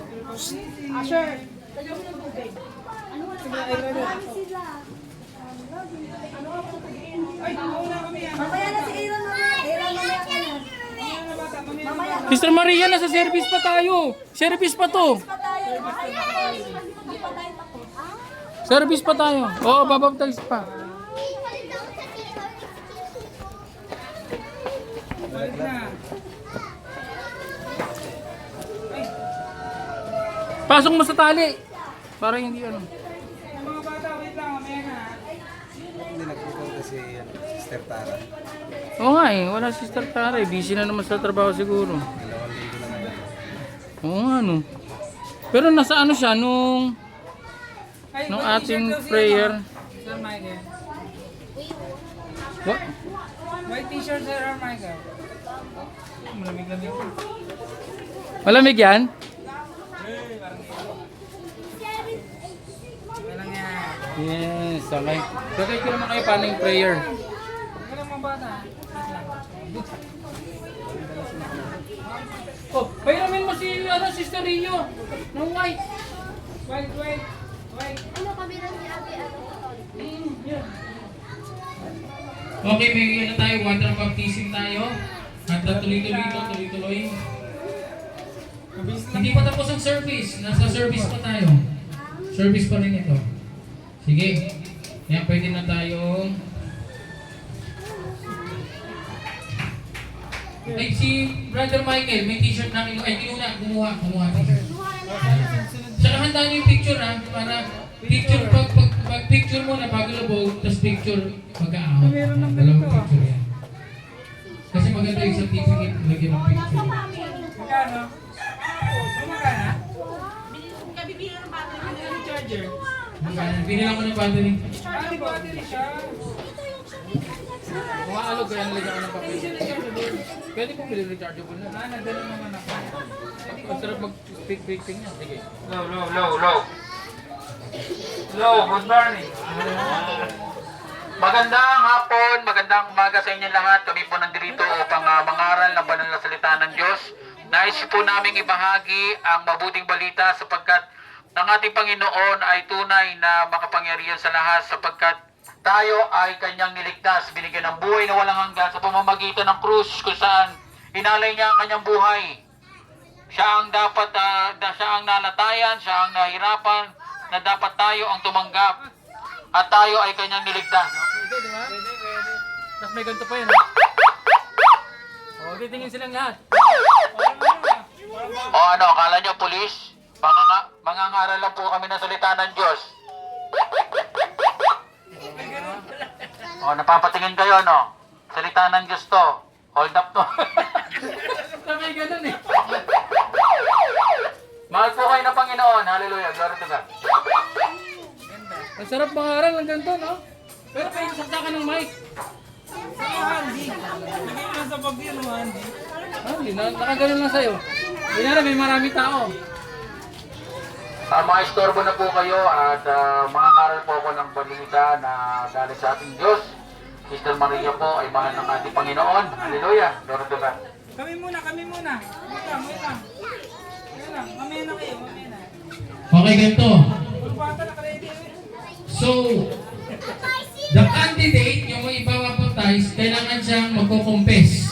Mamaya na si Aaron mamaya. Aaron mamaya ka na. Mamaya Sister Maria, nasa service pa tayo. Service pa to. Service pa tayo. Oo, babaptize pa. Balik na. Pasok mo sa tali. Para hindi ano. Yung mga bata, wait lang, mamaya na. Hindi nagpupul kasi Sister Tara. Oo nga eh, wala si Sister Tara eh. Busy na naman sa trabaho siguro. 2 linggo na ngayon. Oo nga no. Pero nasa ano siya nung Ay, nung white ating t-shirt daw siya, prayer. no? Sir Michael. What? White t-shirt, Sir Michael. Malamig-lamig. Malamig yan? Walang yan. Yes, okay. Gagay ko naman kayo paano yung prayer. Walang mga bata. Wait lang. Oh, pairamin mo si ano, Sister Rio. Nung white. White. Ano kami lang ni Abi, ano? Okay, may ano tayo, water baptism tayo. At tuloy-tuloy. Mabilis lang. Hindi pa tapos ang service. Nasa service pa tayo. Service pa rin ito. Sige. Yan, pwede na tayo. Ay, si Brother Michael, may t-shirt namin. Ay, kumuha t-shirt. Saka handaan niyo yung picture ha, para picture, pag picture mo na bago lubog, tapos picture mag-aahon. Meron ng Dalawang ganito, ah. picture yan. Kasi maganda yung certificate, lagyan ng picture. Magkano? Magkano? Charger. Binilang ko ng battery. Ah, di battery siya. Umaalog kaya nalagyan ko ng papel. Pwede kong bilhin rechargeable na. Ah, nagdala naman ako. Ang sarap mag-speak-speaking niya. Sige. Low, good morning. Magandang hapon, magandang umaga sa inyo lahat. Kami po nandito upang mangaral ng banal na salita ng Diyos. Nais po naming ibahagi ang mabuting balita sapagkat ng ating Panginoon ay tunay na makapangyarihan sa lahat sapagkat tayo ay kanyang niligtas, binigyan ng buhay na walang hanggan sa pamamagitan ng krus kung saan inalay niya ang kanyang buhay. Siya ang dapat, siya ang nalatayan, siya ang nahirapan, na dapat tayo ang tumanggap at tayo ay kanyang niligtas. Pwede, di ba? Pwede. Tapos may ganito pa yun. O, titingin silang lahat. O ano, akala nyo pulis? Mangangaral lang po kami ng salita ng Diyos. O, napapatingin kayo, no? Salita ng Diyos to. Hold up to. May ganun eh. Mahal po kayo ng Panginoon. Hallelujah. Glory to God. Ang sarap mangaral ng ganito, no? Pero pwede saksakan ng mic. Handy. Lagay mo lang sa bag yun, handy. Hindi, nakaganon lang sa'yo. Hindi na may marami tao. Mga istorbo na po kayo at mangangaral po ako ng balita na galing sa ating Diyos. Sister Maria po ay mahal ng ating Panginoon. Hallelujah. Glory to God. Kami muna. Wait lang. Mamaya na kayo, mamaya na. Okay, ganito. Bata na ready. So, the candidate, yung mga ipapapatize, kailangan siyang magko-confess.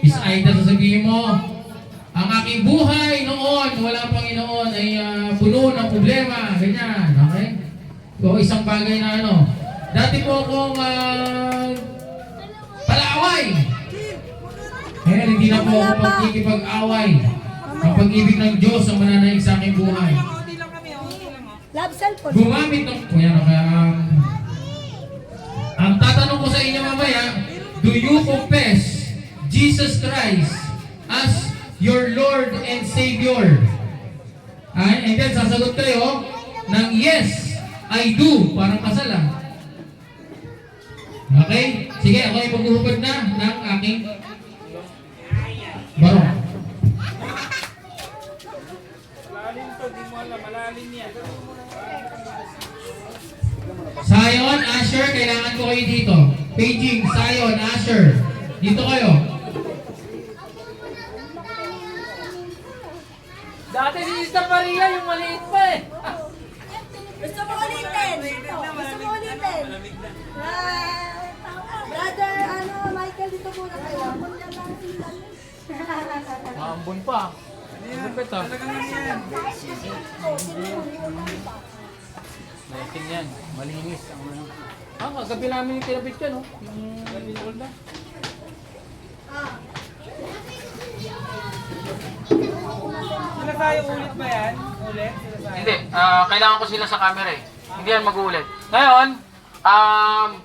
Is either sasabihin mo, ang aking buhay noon, wala Panginoon, ay puno ng problema, ganyan, okay? So, isang bagay na ano, dati po akong palaway. Ngayon, hindi na po ako magkikipag-away. Ang pag-ibig ng Diyos ang mananaig sa aking buhay. Onti lang kami, onti lang. Love cellphone. Gumamit ng... Kuya, ang tatanong ko sa inyo mamaya, do you confess Jesus Christ as your Lord and Savior? And then sasagot kayo ng yes, I do. Parang kasal ah. Okay? Sige, ako ay paghuhubad na ng aking barong. Malalim to, di mo alam, malalim yan. Zion, Asher, kailangan ko kayo dito. Paging, Zion, Asher. Dito kayo. Dati si Sister Maria yung maliit pa eh. Gusto mo ulitin? Gusto mo ulitin? Brother, Michael, dito muna kayo. Maambon pa. Lupit ah. Talagang ano yan. Blessing yan. Malinis. Ang ano. Kagabi namin yung tinapit yan, no? Yung gold na. Sila tayo ulit ba yan? Ulit? Sila tayo? Hindi, kailangan ko sila sa camera eh. Hindi yan mag-uulit. Ngayon,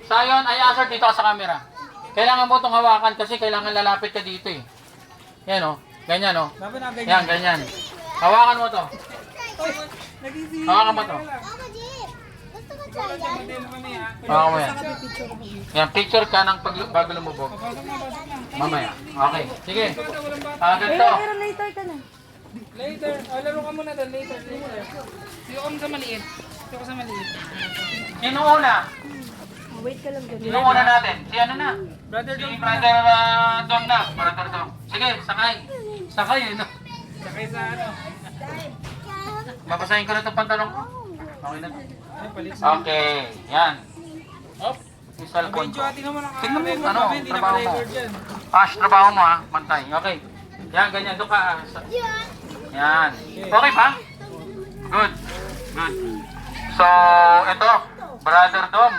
Sayon, ay Asar, dito ka sa camera. Kailangan mo itong hawakan kasi kailangan lalapit ka dito eh. Yan o, ganyan o. Dapat na ganyan. Yan, ganyan. Hawakan mo to. Nag-easy. Hawakan mo to. Mama Jeep, gusto mo try yan? Model kami ha. Hawakan mo yan. Yan, picture ka ng bago lumubog. Pasok na, pasok na. Mamaya. Okay, sige. Ito, walang bata. Ganito. Later. Laro ka muna doon. Later. Dito ka sa maliit. Dito ka sa maliit. Sino una? Sino una natin? Si ano na? Brother Si Dom. Brother Dom na. Brother Dom. Sige, sakay. Sakay yun. Sakay sa ano. Babasahin ko na itong pantalon ko. Okay na. Ay, palit. Okay, yan. Op. Yung cellphone Medyo ko. atin naman Tingnan mo, naka-record ano, kami. Hindi trabaho mo. naka-record yan. Trabaho mo ha. Mantay. Okay. Yan, ganyan. Doon ka. Yan. Okay pa? Good. Good. So, ito. Brother Dom.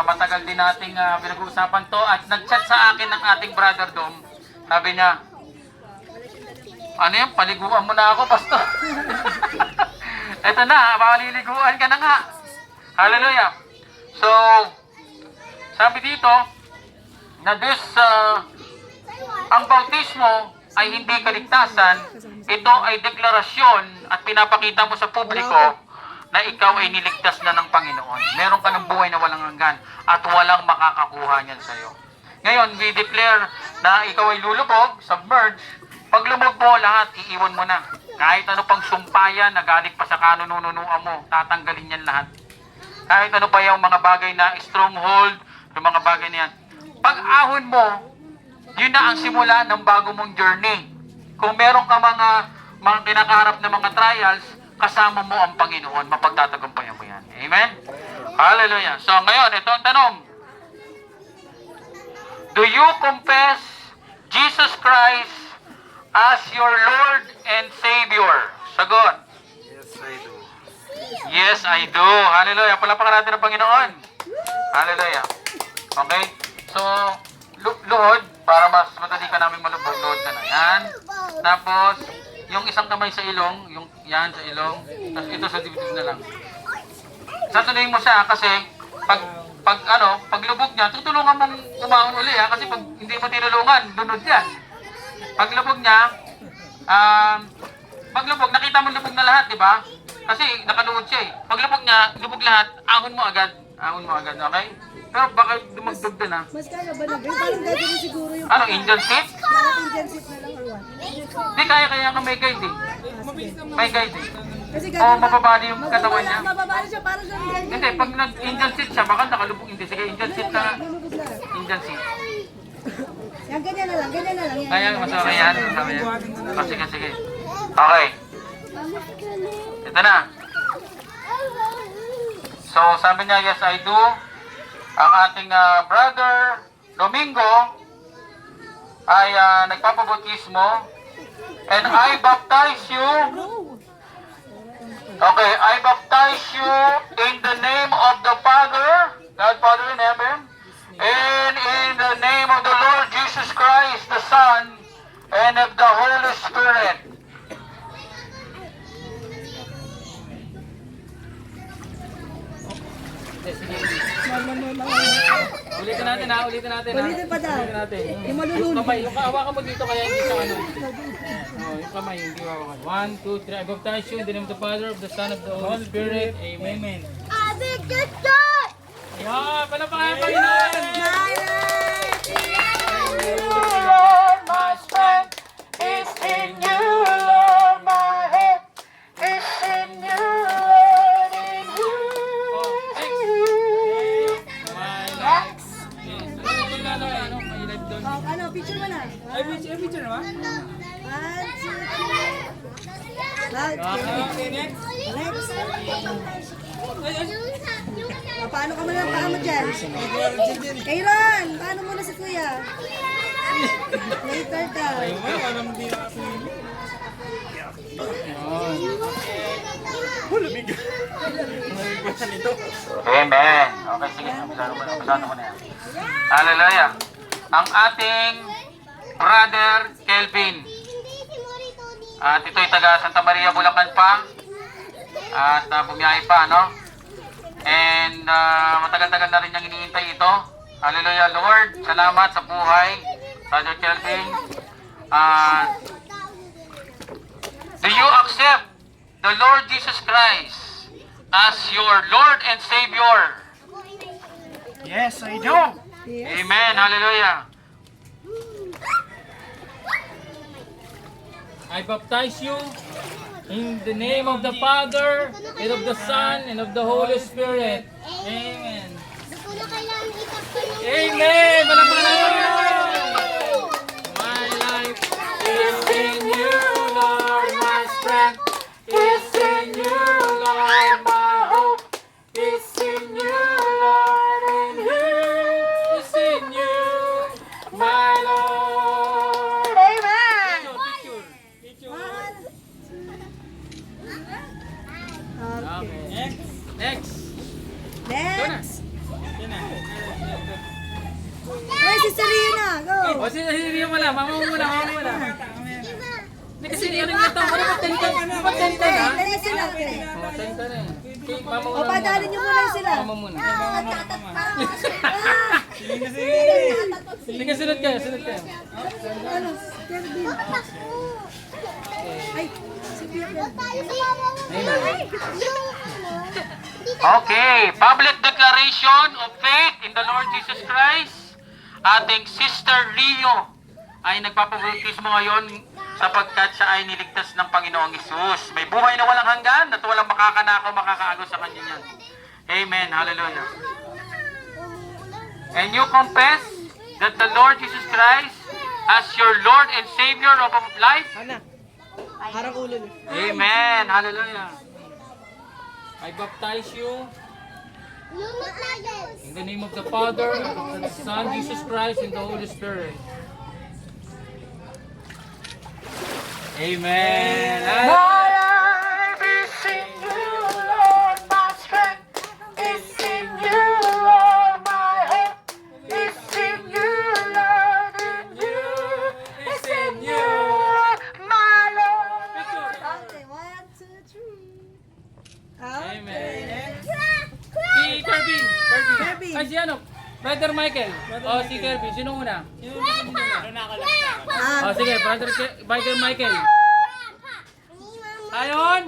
Matagal din nating pinag-uusapan to at nag-chat sa akin ng ating Brother Dom. Sabi niya, ano yan? Paliguan mo na ako, Pastor. Ito na, paliliguan ka na nga. Hallelujah. So, sabi dito, na this, ang bautismo ay hindi kaligtasan, ito ay deklarasyon at pinapakita mo sa publiko na ikaw ay niligtas na ng Panginoon. Meron ka ng buhay na walang hanggan at walang makakakuha niyan sa iyo. Ngayon, we declare na ikaw ay lulubog, submerge. Pag lumog mo, lahat, iiwan mo na. Kahit ano pang sumpayan na galing pa sa kanununuan mo, tatanggalin yan lahat. Kahit ano pa yung mga bagay na stronghold, yung mga bagay na yan. Pag ahon mo, yun na ang simula ng bago mong journey. Kung meron ka mga kinakaharap na mga trials, kasama mo ang Panginoon, mapagtatagumpayan mo yan. Amen? Hallelujah. So ngayon, ito ang tanong. Do you confess Jesus Christ as your Lord and Savior? Sagot. Yes, I do. Yes, I do. Hallelujah. Palapakan natin ang Panginoon. Hallelujah. Okay? So, luhod, para mas madali ka namin malubog, luhod ka na. Yan. Tapos, yung isang kamay sa ilong, yung yan sa ilong, tapos ito sa dibdib na lang. Satuloyin mo siya kasi pag lubog niya, tutulungan mong umahon uli ha, kasi pag hindi mo tinulungan, lunod yan. Pag lubog niya, nakita mo lubog na lahat, di ba? Kasi nakaluhod siya eh. Pag lubog niya, lubog lahat, ahon mo agad, okay? Pero baka dumagdag din ha. Mas kaya ba na? Parang gagawin siguro yung Ano, Indian seat? parang Indian seat na lang or what? Hindi, kaya ka may guide eh. May guide eh. Kasi Oo, mapabali yung katawan niya. mababali siya parang siyang ganyan. Hindi, pag nag-Indian seat siya, baka nakalubog. Hindi, sige, Indian seat na. Lumubog na. Indian seat. Yan, ganyan na lang. Ganyan na lang. Yan. Kaya, masama yan. Masama yan. Sige, sige. Okay. Ito na. So, sabi niya, yes, I do. Ang ating brother Domingo ay nagpapabautismo. And I baptize you. Okay, I baptize you in the name of the Father, God Father in heaven, and in the name of the Lord Jesus Christ, the Son, and of the Holy Spirit. Ulitin natin ha, ulitin natin ha. Ulitin pa daw. Ulitin natin. Yung malulunod. Kamay, yung hawakan mo dito kaya hindi sa ano. Oh, yung kamay, hindi hawakan. 1, 2, 3. I baptize you in the name of the Father, of the Son, of the Holy Spirit. Amen. Abi, good job! Yan, palapakan ang Panginoon! Lord, my strength is in you, Lord, my hope is in you, Lord, in you. Oh, next. My life is... Ano, may life doon. Oh, ano, picture mo na. Ay, picture na ba? 1, 2, 3. Okay, next. Next. Ay, Paano ka muna ang paa mo dyan? Aaron, paano muna si Kuya? Later ka. Amen. Okay, sige. Umpisa mo na yan. Hallelujah. Ang ating brother Kelvin. At ito'y taga Santa Maria, Bulacan pa. At bumiyahe pa, no? And matagal-tagal na rin niyang iniintay ito. Hallelujah, Lord. Salamat sa buhay, Brother Kelvin. Do you accept the Lord Jesus Christ as your Lord and Savior? Yes, I do. Amen. Hallelujah. I baptize you in the name of the Father, and of the Son, and of the Holy Spirit. Amen. Hindi ko na kailangan itakpan ng Amen! My life is in you, Lord. My strength is in you, Lord. My hope is in you, Lord. And He is in you, my Lord. Amen! Okay. Next. Next. Ay, si Serena. Go. O, sige mo lang. Mama mo muna. Hindi kasi ano nga ito. Ano ba tenta? Ano ba tenta na? Alisin natin. O, tenta na eh. Okay, mama O, muna. padalin niyo muna sila. Mama muna. Sige, sunod kayo. Ano? Kelvin. Ay, si Pierre. tayo sa mama mo. Okay, public declaration of faith in the Lord Jesus Christ. Ating Sister Rio ay nagpapabautismo ngayon sapagkat siya ay niligtas ng Panginoong Hesus. May buhay na walang hanggan at walang makakanakaw, makakaagos sa kanya yan. Amen. Hallelujah. And you confess that the Lord Jesus Christ as your Lord and Savior of life? Harang ulo niyo. Amen. Hallelujah. I baptize you Lunod tayo. in the name of the Father, and of the Son, Jesus Christ, and the Holy Spirit. Amen. Okay, 1, 2, 3. Amen. Si Kirby. Kirby. Ay, si ano? Brother Michael. O, si Kirby. Sino una? O, sige. Brother Michael. Ayon.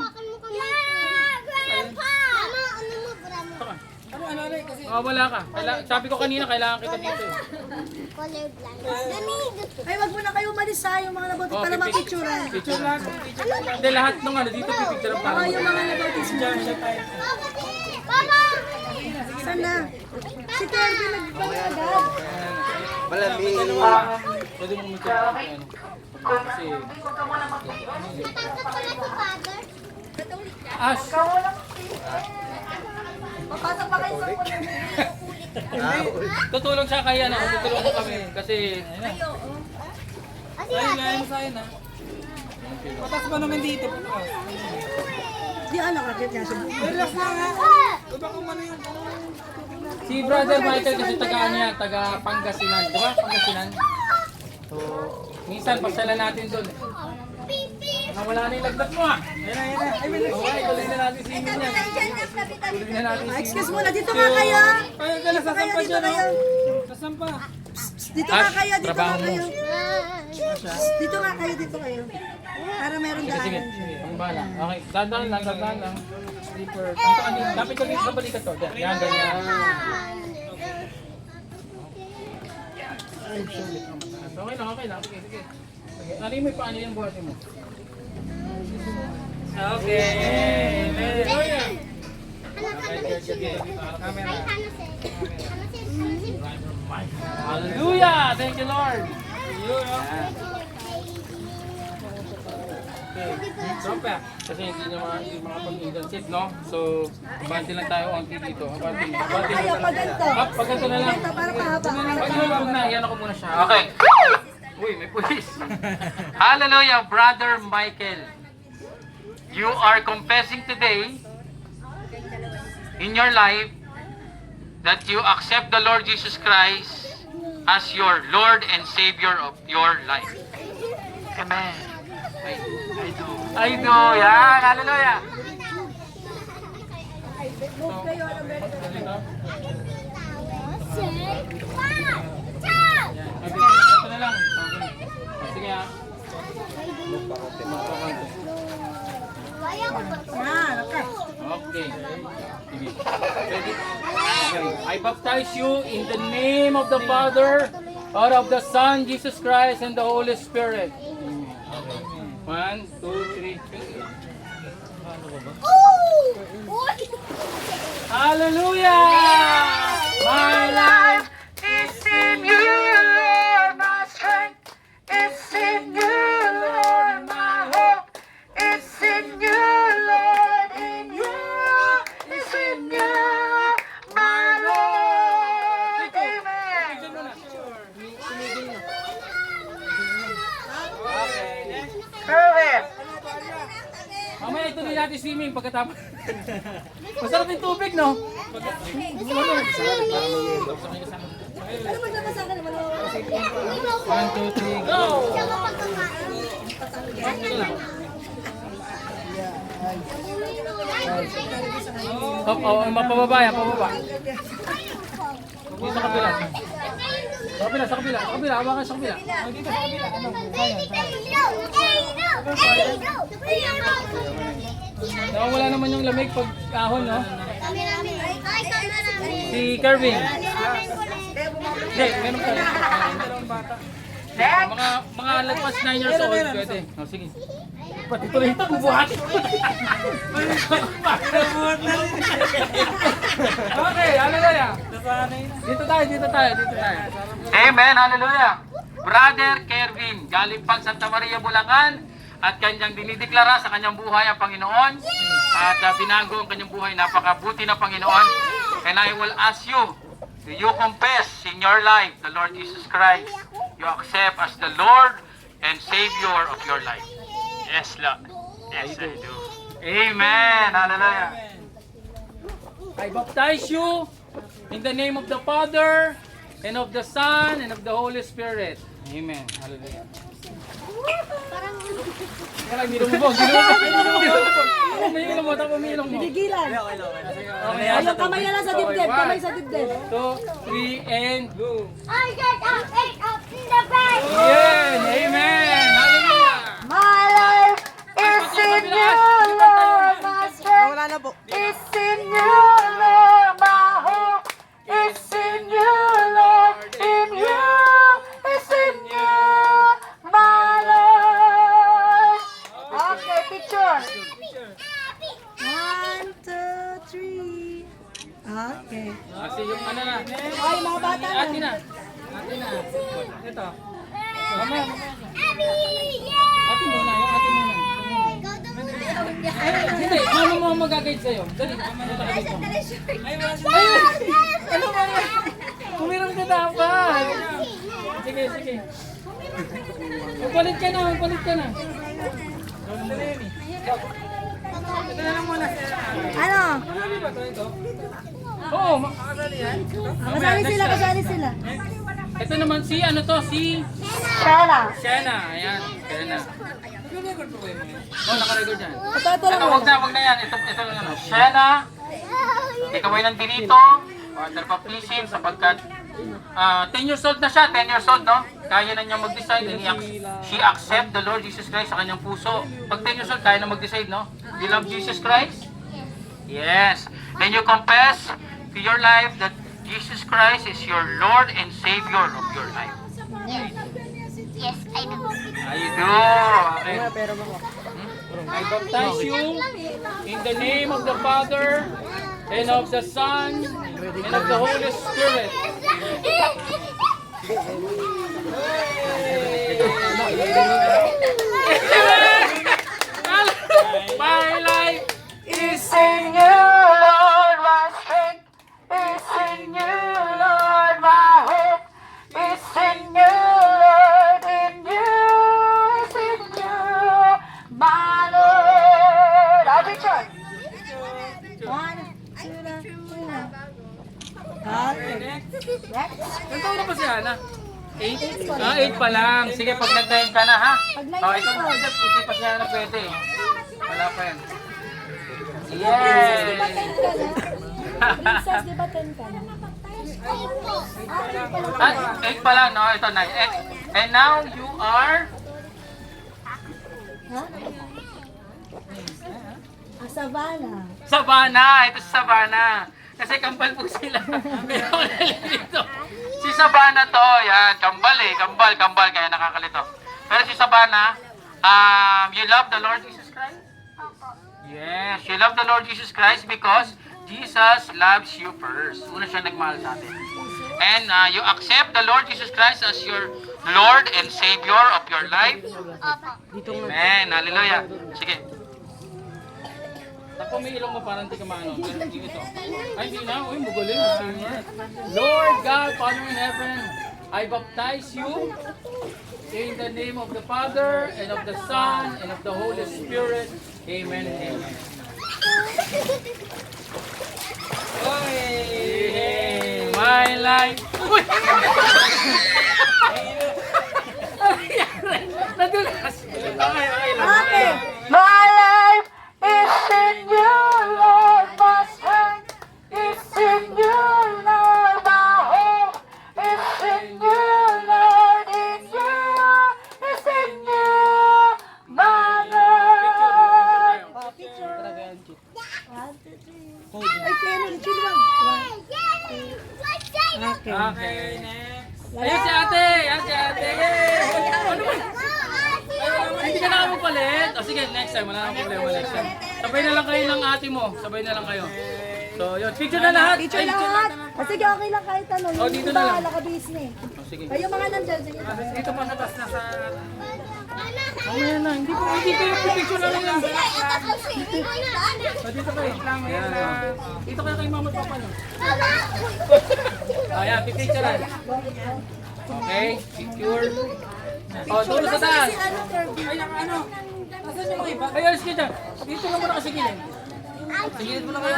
Grandpa! Mama, ano mo, grandpa? O, wala ka. Sabi ko kanina, kailangan kita dito eh. Colorblind. Lamig. Ay, wag muna kayo umalis ha, yung mga nabuti para mapicturean. Picture lang. Hindi, lahat nung ano, dito pipicture ang Oo, parang. yung mga nabautismo. Mama! Saan na? Si Kirby nagpala agad. Malamig. Pwede mo mag-check. Kasi, Natangkap ko na si Father. Ash. Papasok pa kayo sa Tutulong siya kaya na. Tutulong mo kami. Kasi, Kasi ate. Patas pa naman dito. Di ano ka, kaya siya. si Brother Michael kasi taga niya, taga Pangasinan. Di ba? Pangasinan. So, minsan pasyalan natin doon. Wala na yung lagdat mo ah. Okay, tuloy na natin si Imin yan. Tuloy na natin si Excuse muna, dito nga kayo. Dito kayo, dito kayo. Sasampa. Dito nga kayo, dito nga trabaho mo. kayo. Dito nga kayo, dito kayo. Para meron Sige, sige. daan. Ang bala. Okay, dandan lang. Sleeper. Dapat ko dito sa balikat to. Yan, ganyan. Okay lang. Sige. Ano yung may paano yung buhatin mo? Okay. Hallelujah. Hallelujah! Thank you, Lord. Kasi hindi niya makapag-internship, no? So, bante lang tayo onti dito. Bante Kayo, pag ganito. Pag ganito na lang. Ganito, para pahaba. Pag yun, na, yan ako muna siya. Okay. Uy, may pulis. Hallelujah, Brother Michael. You are confessing today in your life that you accept the Lord Jesus Christ as your Lord and Savior of your life. Amen. I do. I do. Yan. Hallelujah. Ito na lang. Okay. Sige ha. Yan, okay. Okay. Sige. Ready? Okay. I baptize you in the name of the Father, out of the Son, Jesus Christ, and the Holy Spirit. Amen. 1, 2, 3. Hallelujah! My life is in you, Lord. My strength is in you, Lord. My hope is in you, Lord. In you is in you, my Lord. Amen. Perfect. Mamaya ituloy natin swimming pagkatapos. Masarap yung tubig, no? Ano ba naman sa akin? 1, 2, 3, go! Mapababa yan, pababa. Dito sa kabila. Sa kabila. Hawakan sa kabila. Dito sa kabila. Wala naman yung lamig pag ahon, no? Si Kervin. Hindi, meron pa rin. Mga lagpas 9 years old, pwede. Oh, sige. Pati tuloy ito, bubuhat. Okay, hallelujah. Dito tayo. Amen, hallelujah. Brother Kervin, galing pang Santa Maria, Bulacan, at kanyang dinideklara sa kanyang buhay ang Panginoon, at binago ang kanyang buhay, napakabuti na Panginoon. And I will ask you, do you confess in your life the Lord Jesus Christ? You accept as the Lord and Savior of your life? Yes, Lord. Yes, I do. Amen. Hallelujah. I baptize you in the name of the Father, and of the Son, and of the Holy Spirit. Amen. Hallelujah. Kaya minum mo. Pigilan. Ayun, kamay na lang sa dibdib. Kamay sa dibdib. 2, 3, and go. I get up in the bed. Amen. Amen. Hallelujah. My life is in you, Lord. My strength Wala na po. is in you, Lord. My hope is in you, Lord. In you is in you, my Lord. Okay, picture. 1, 2, 3. Okay. Kasi yung ano na. Ay, mga bata na. Ate na. Ito. Mamaya. Ate muna. Hindi, mama mo ang mag-guide sa'yo. Dali, mama ka dito. Ano ba? Kumirang ka dapat. Sige. Magpalit ka na. Ano? Oo. Kasali sila. Ito naman si Shana. Shana. Ayan, Shana. Naka-record yan. Ito lang Wag na yan. Ito lang ano. Shana, ikaw ay nandito. Father Paplisin, sapagkat 10 years old na siya. 10 years old, no? Kaya na niyang mag-decide. She accept the Lord Jesus Christ sa kanyang puso. Pag 10 years old, kaya na mag-decide, no? You love Jesus Christ? Yes. And you confess to your life that Jesus Christ is your Lord and Savior of your life. Yes, I do. I do. Okay. I baptize you in the name of the Father, and of the Son, and of the Holy Spirit. My life is in you, Lord. My strength is in you, Lord. My hope is in you, Lord. In Ilang taon na pa si Hana? 8? Ah, 8 pa lang. Sige, pag nag-9 ka na, ha? Oh, ito na. Hindi pa si Hana pwede. Wala pa yan. Yes! Princess, di ba 10 ka na? Ah, 8 pa lang, no? Ito, 9. And now, you are... Ha? Savannah. Savannah! Ito si Savannah. Kasi kambal po sila. Pero dito. Si Savannah to, yan. Kambal eh. Kambal. Kaya nakakalito. Pero si Savannah, you love the Lord Jesus Christ? Yes, you love the Lord Jesus Christ because Jesus loves you first. Una siya nagmahal sa atin. And you accept the Lord Jesus Christ as your Lord and Savior of your life? Amen. Hallelujah. Sige. Ako may ilong mo parang di ka maano. Pero hindi ito. Ay, hindi na. Uy, magaling. Lord God, Father in heaven, I baptize you in the name of the Father, and of the Son, and of the Holy Spirit. Amen and amen. Oy! My life! Uy! Nadulas! Okay. My life is in you, Lord. My strength is in you, Lord. My hope is in you, Lord. It's in you, my Lord. Ay, Kenny, chill lang. Okay. Okay, next. Ayun si ate! Ayun si ate! Ano ba? Ay, hindi ka na magpalit. O sige, next time. Wala nang problema next time. Sabay na lang kayo ng ate mo. Sabay na lang kayo. So, yun. Picture na lahat. Picture lahat. O sige, okay lang kahit ano. Oh, dito na lang. Bahala ka, Disney. O sige. Kayo mga nandyan, sige. Dito pa sa taas na sa... Mamaya na. Hindi kayo picture na lang yan. O, dito kayo. Ayan. Dito kayo kay mama at papa. No? Ayan, pipicturean. Okay, picture. O, tulog sa taas. Ano, Kirby? Ay, alis ka dyan. Dito na muna kasi gilid. Gilid mo na kayo.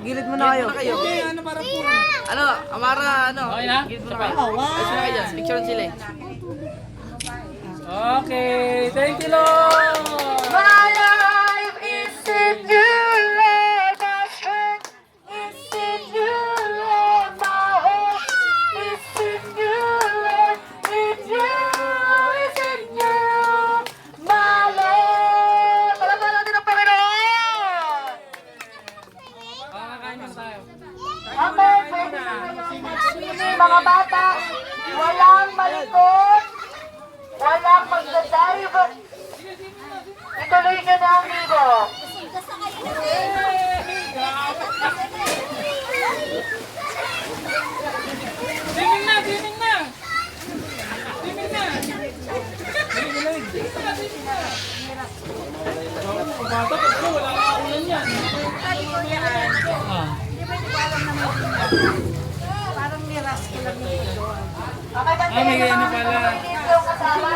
Gilid mo na kayo. Okay, ano para po? Ano, Amara, ano? Okay na? Gilid mo na kayo. Oh, wow. Ayos na kayo dyan. Picture sila eh. Okay, thank you, Lord. My life is in you, Lord. My strength is in you, Lord. My hope is in you, Lord. It's in you, my Lord. Palapalan natin ang Panginoon. Kakain muna tayo. Amen. Pwede na ngayon. Mga bata, walang malikot, walang magdadive. Ituloy nyo na, amigo. Swimming na, swimming na. Swimming na. Bata, kasi wala ka ulan yan. Parang miras ko lang dito. May ano pala. Yung kasama.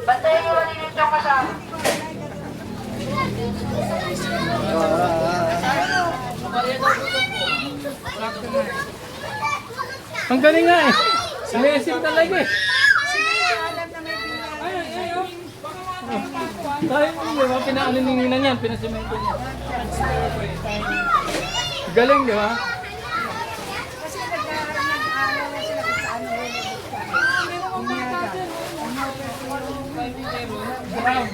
Bantayan nyo malinis yung kasama. Ang galing nga eh. Sinesim talaga eh. Tayo mo di ba? Pinaaninginan yan, pinasimento niya. Galing di ba? Kasi nag-aaral na sila kung saan Brown.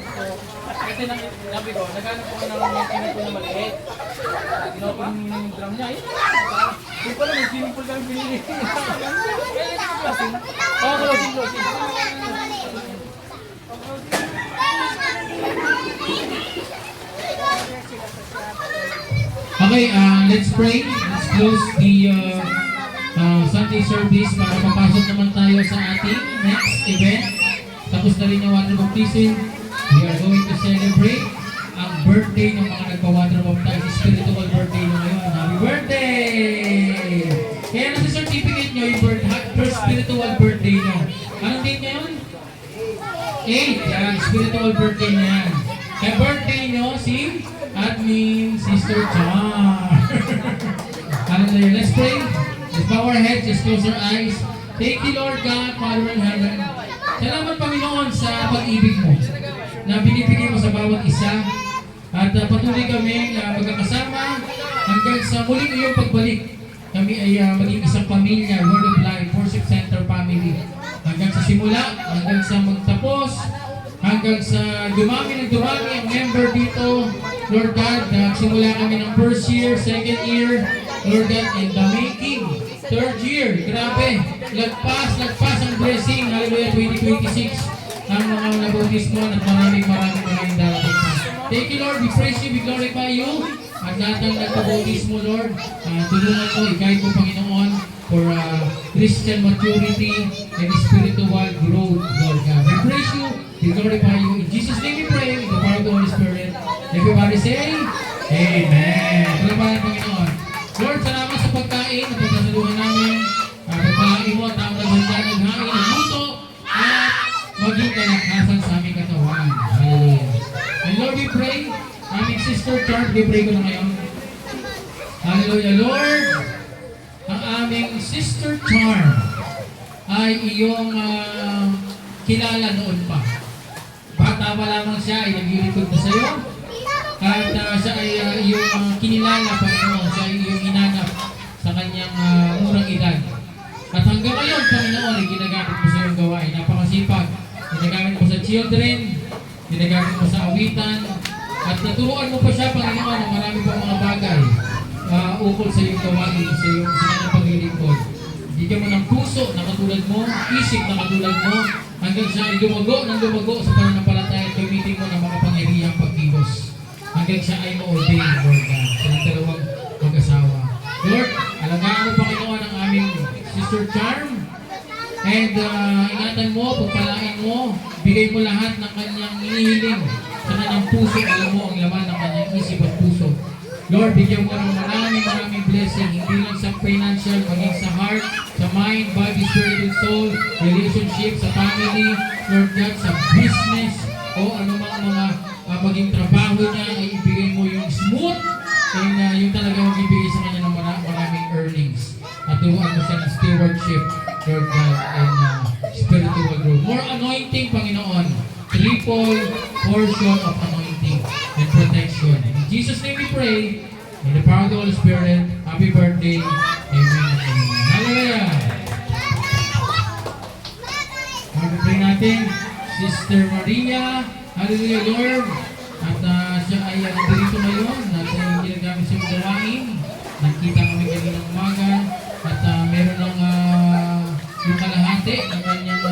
Kasi sabi ko, naghanap ko ng swimming pool na maliit. Inopen yung drum niya. Yung pala may swimming pool kami pinili. Oo, closing. Okay, let's pray. Let's close the Sunday service para papasok naman tayo sa ating next event. Tapos na rin yung water baptism. We are going to celebrate ang birthday ng mga nagpa-water baptize. Spiritual birthday na ngayon. Happy birthday! Kaya nasa certificate nyo yung first spiritual birthday nyo. Anong date ngayon? 8. Yan, spiritual birthday na yan. Kaya birthday nyo si Admin Sister Char. Let's pray. Let's bow our heads, just close our eyes. Thank you, Lord God, Father in heaven. Salamat, Panginoon, sa pag-ibig mo na binibigay mo sa bawat isa. At patuloy kami magkakasama hanggang sa muling iyong pagbalik. Kami ay maging isang pamilya, Word of Life, Worship Center Family. Hanggang sa simula, hanggang sa magtapos, hanggang sa dumami ang member dito. Lord God, simula kami ng first year, second year, Lord God, in the making. Third year, grabe, lagpas ang blessing, hallelujah, 2026. Ang mga nabautismo at maraming darating pa. Thank you, Lord, we praise you, we glorify you. At lahat ng nagpabautismo, Lord, tulungan ko, i-guide mo, Panginoon, for Christian maturity and spiritual growth, Lord God. We praise you, we glorify you. In Jesus' name we pray, in the power of the Holy Spirit. Everybody say, Amen. Salamat, Panginoon. Lord, salamat sa pagkain na pagkasaluhan namin. Pagpalain mo, tao na ganda, naghain, nagluto, at maging kalakasan sa aming katawan. Hallelujah. And Lord, we pray, aming sister Charm, we pray ko na ngayon. Hallelujah, Lord. Ang aming sister Charm ay iyong kilala noon pa. Bata pa lamang siya, ay naglilingkod na sa iyo. At siya ay iyong kinilala, Panginoon. Siya ay iyong hinanap sa kanyang murang edad. At hanggang ngayon, Panginoon, ay ginagamit mo sa iyong gawain. Napakasipag. Ginagamit mo sa children, ginagamit mo sa awitan, at naturuan mo pa siya, Panginoon, ng marami pang mga bagay ukol sa iyong gawain, sa kanyang paglilingkod. Bigyan mo ng puso na katulad mo, isip na katulad mo, hanggang siya ay lumago sa pananampalataya at gamitin mo ng makapangyarihang pagkilos. Hanggang siya ay ma-obey, Lord God, sa dalawang mag-asawa. Lord, alagaan mo, Panginoon, ang aming Sister Charm. And ingatan mo, pagpalain mo, bigay mo lahat ng kanyang inihiling sa kanyang puso. Alam mo ang laman ng kanyang isip at puso. Lord, bigyan mo ng maraming blessing, hindi lang sa financial, maging sa heart, sa mind, body, spirit, and soul, relationship, sa family, Lord God, sa business, o anumang mga maging trabaho niya, ay ibigay mo yung smooth, and yung talaga magbibigay sa kanya ng maraming earnings. At turuan mo siya ng stewardship, Lord God, and spiritual growth. More anointing, Panginoon. Triple portion of anointing and protection. In Jesus' name we pray. In the power of the Holy Spirit. Happy birthday. Amen and amen. Hallelujah. Pag-pray natin, Sister Maria. Hallelujah, Lord. At siya ay nandito ngayon. At ginagamit siyang gawain. Nakita kami kaninang umaga. At meron ng yung kalahati ng kanyang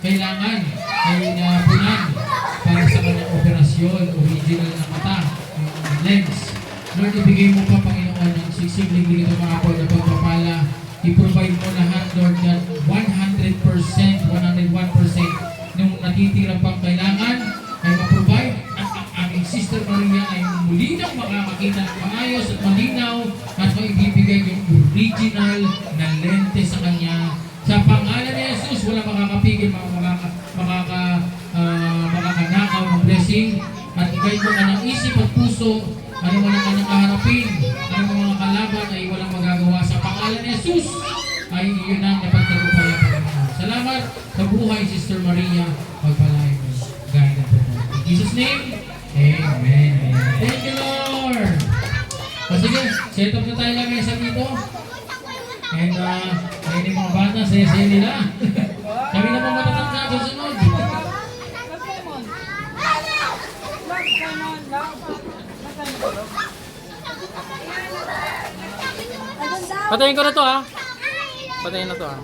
kailangan ay napunan para sa kanyang operasyon, original na mata, yung lens. Lord, ibigay mo pa, Panginoon, ng simpleng dito mga po na pagpapala. I-provide mo lahat, Lord God, 100%, 101% nung natitira pang kailangan ay ma-provide. At ang aming Sister Maria ay muli nang makakakita ng maayos at malinaw at maibibigay yung original na lente sa kanya. Sa pangalan ni Jesus, wala makakapigil, makakanakaw ng blessing. At i-guide mo ka ng isip at puso, ano mo na kanyang kaharapin, ano mo mga kalaban ay walang magagawa. Sa pangalan ni Jesus, ay iyon ang napagtagumpayan pa rin. Salamat sa buhay, Sister Maria. Pagpalain mo. Guide and promote. In Jesus' name, Amen. Thank you, Lord. O sige, set up na tayo lang mesa dito. And ayun yung mga bata, saya-saya nila. Kami na mga matatanda sa sunod. Patayin ko na to ha. Patayin na to ha.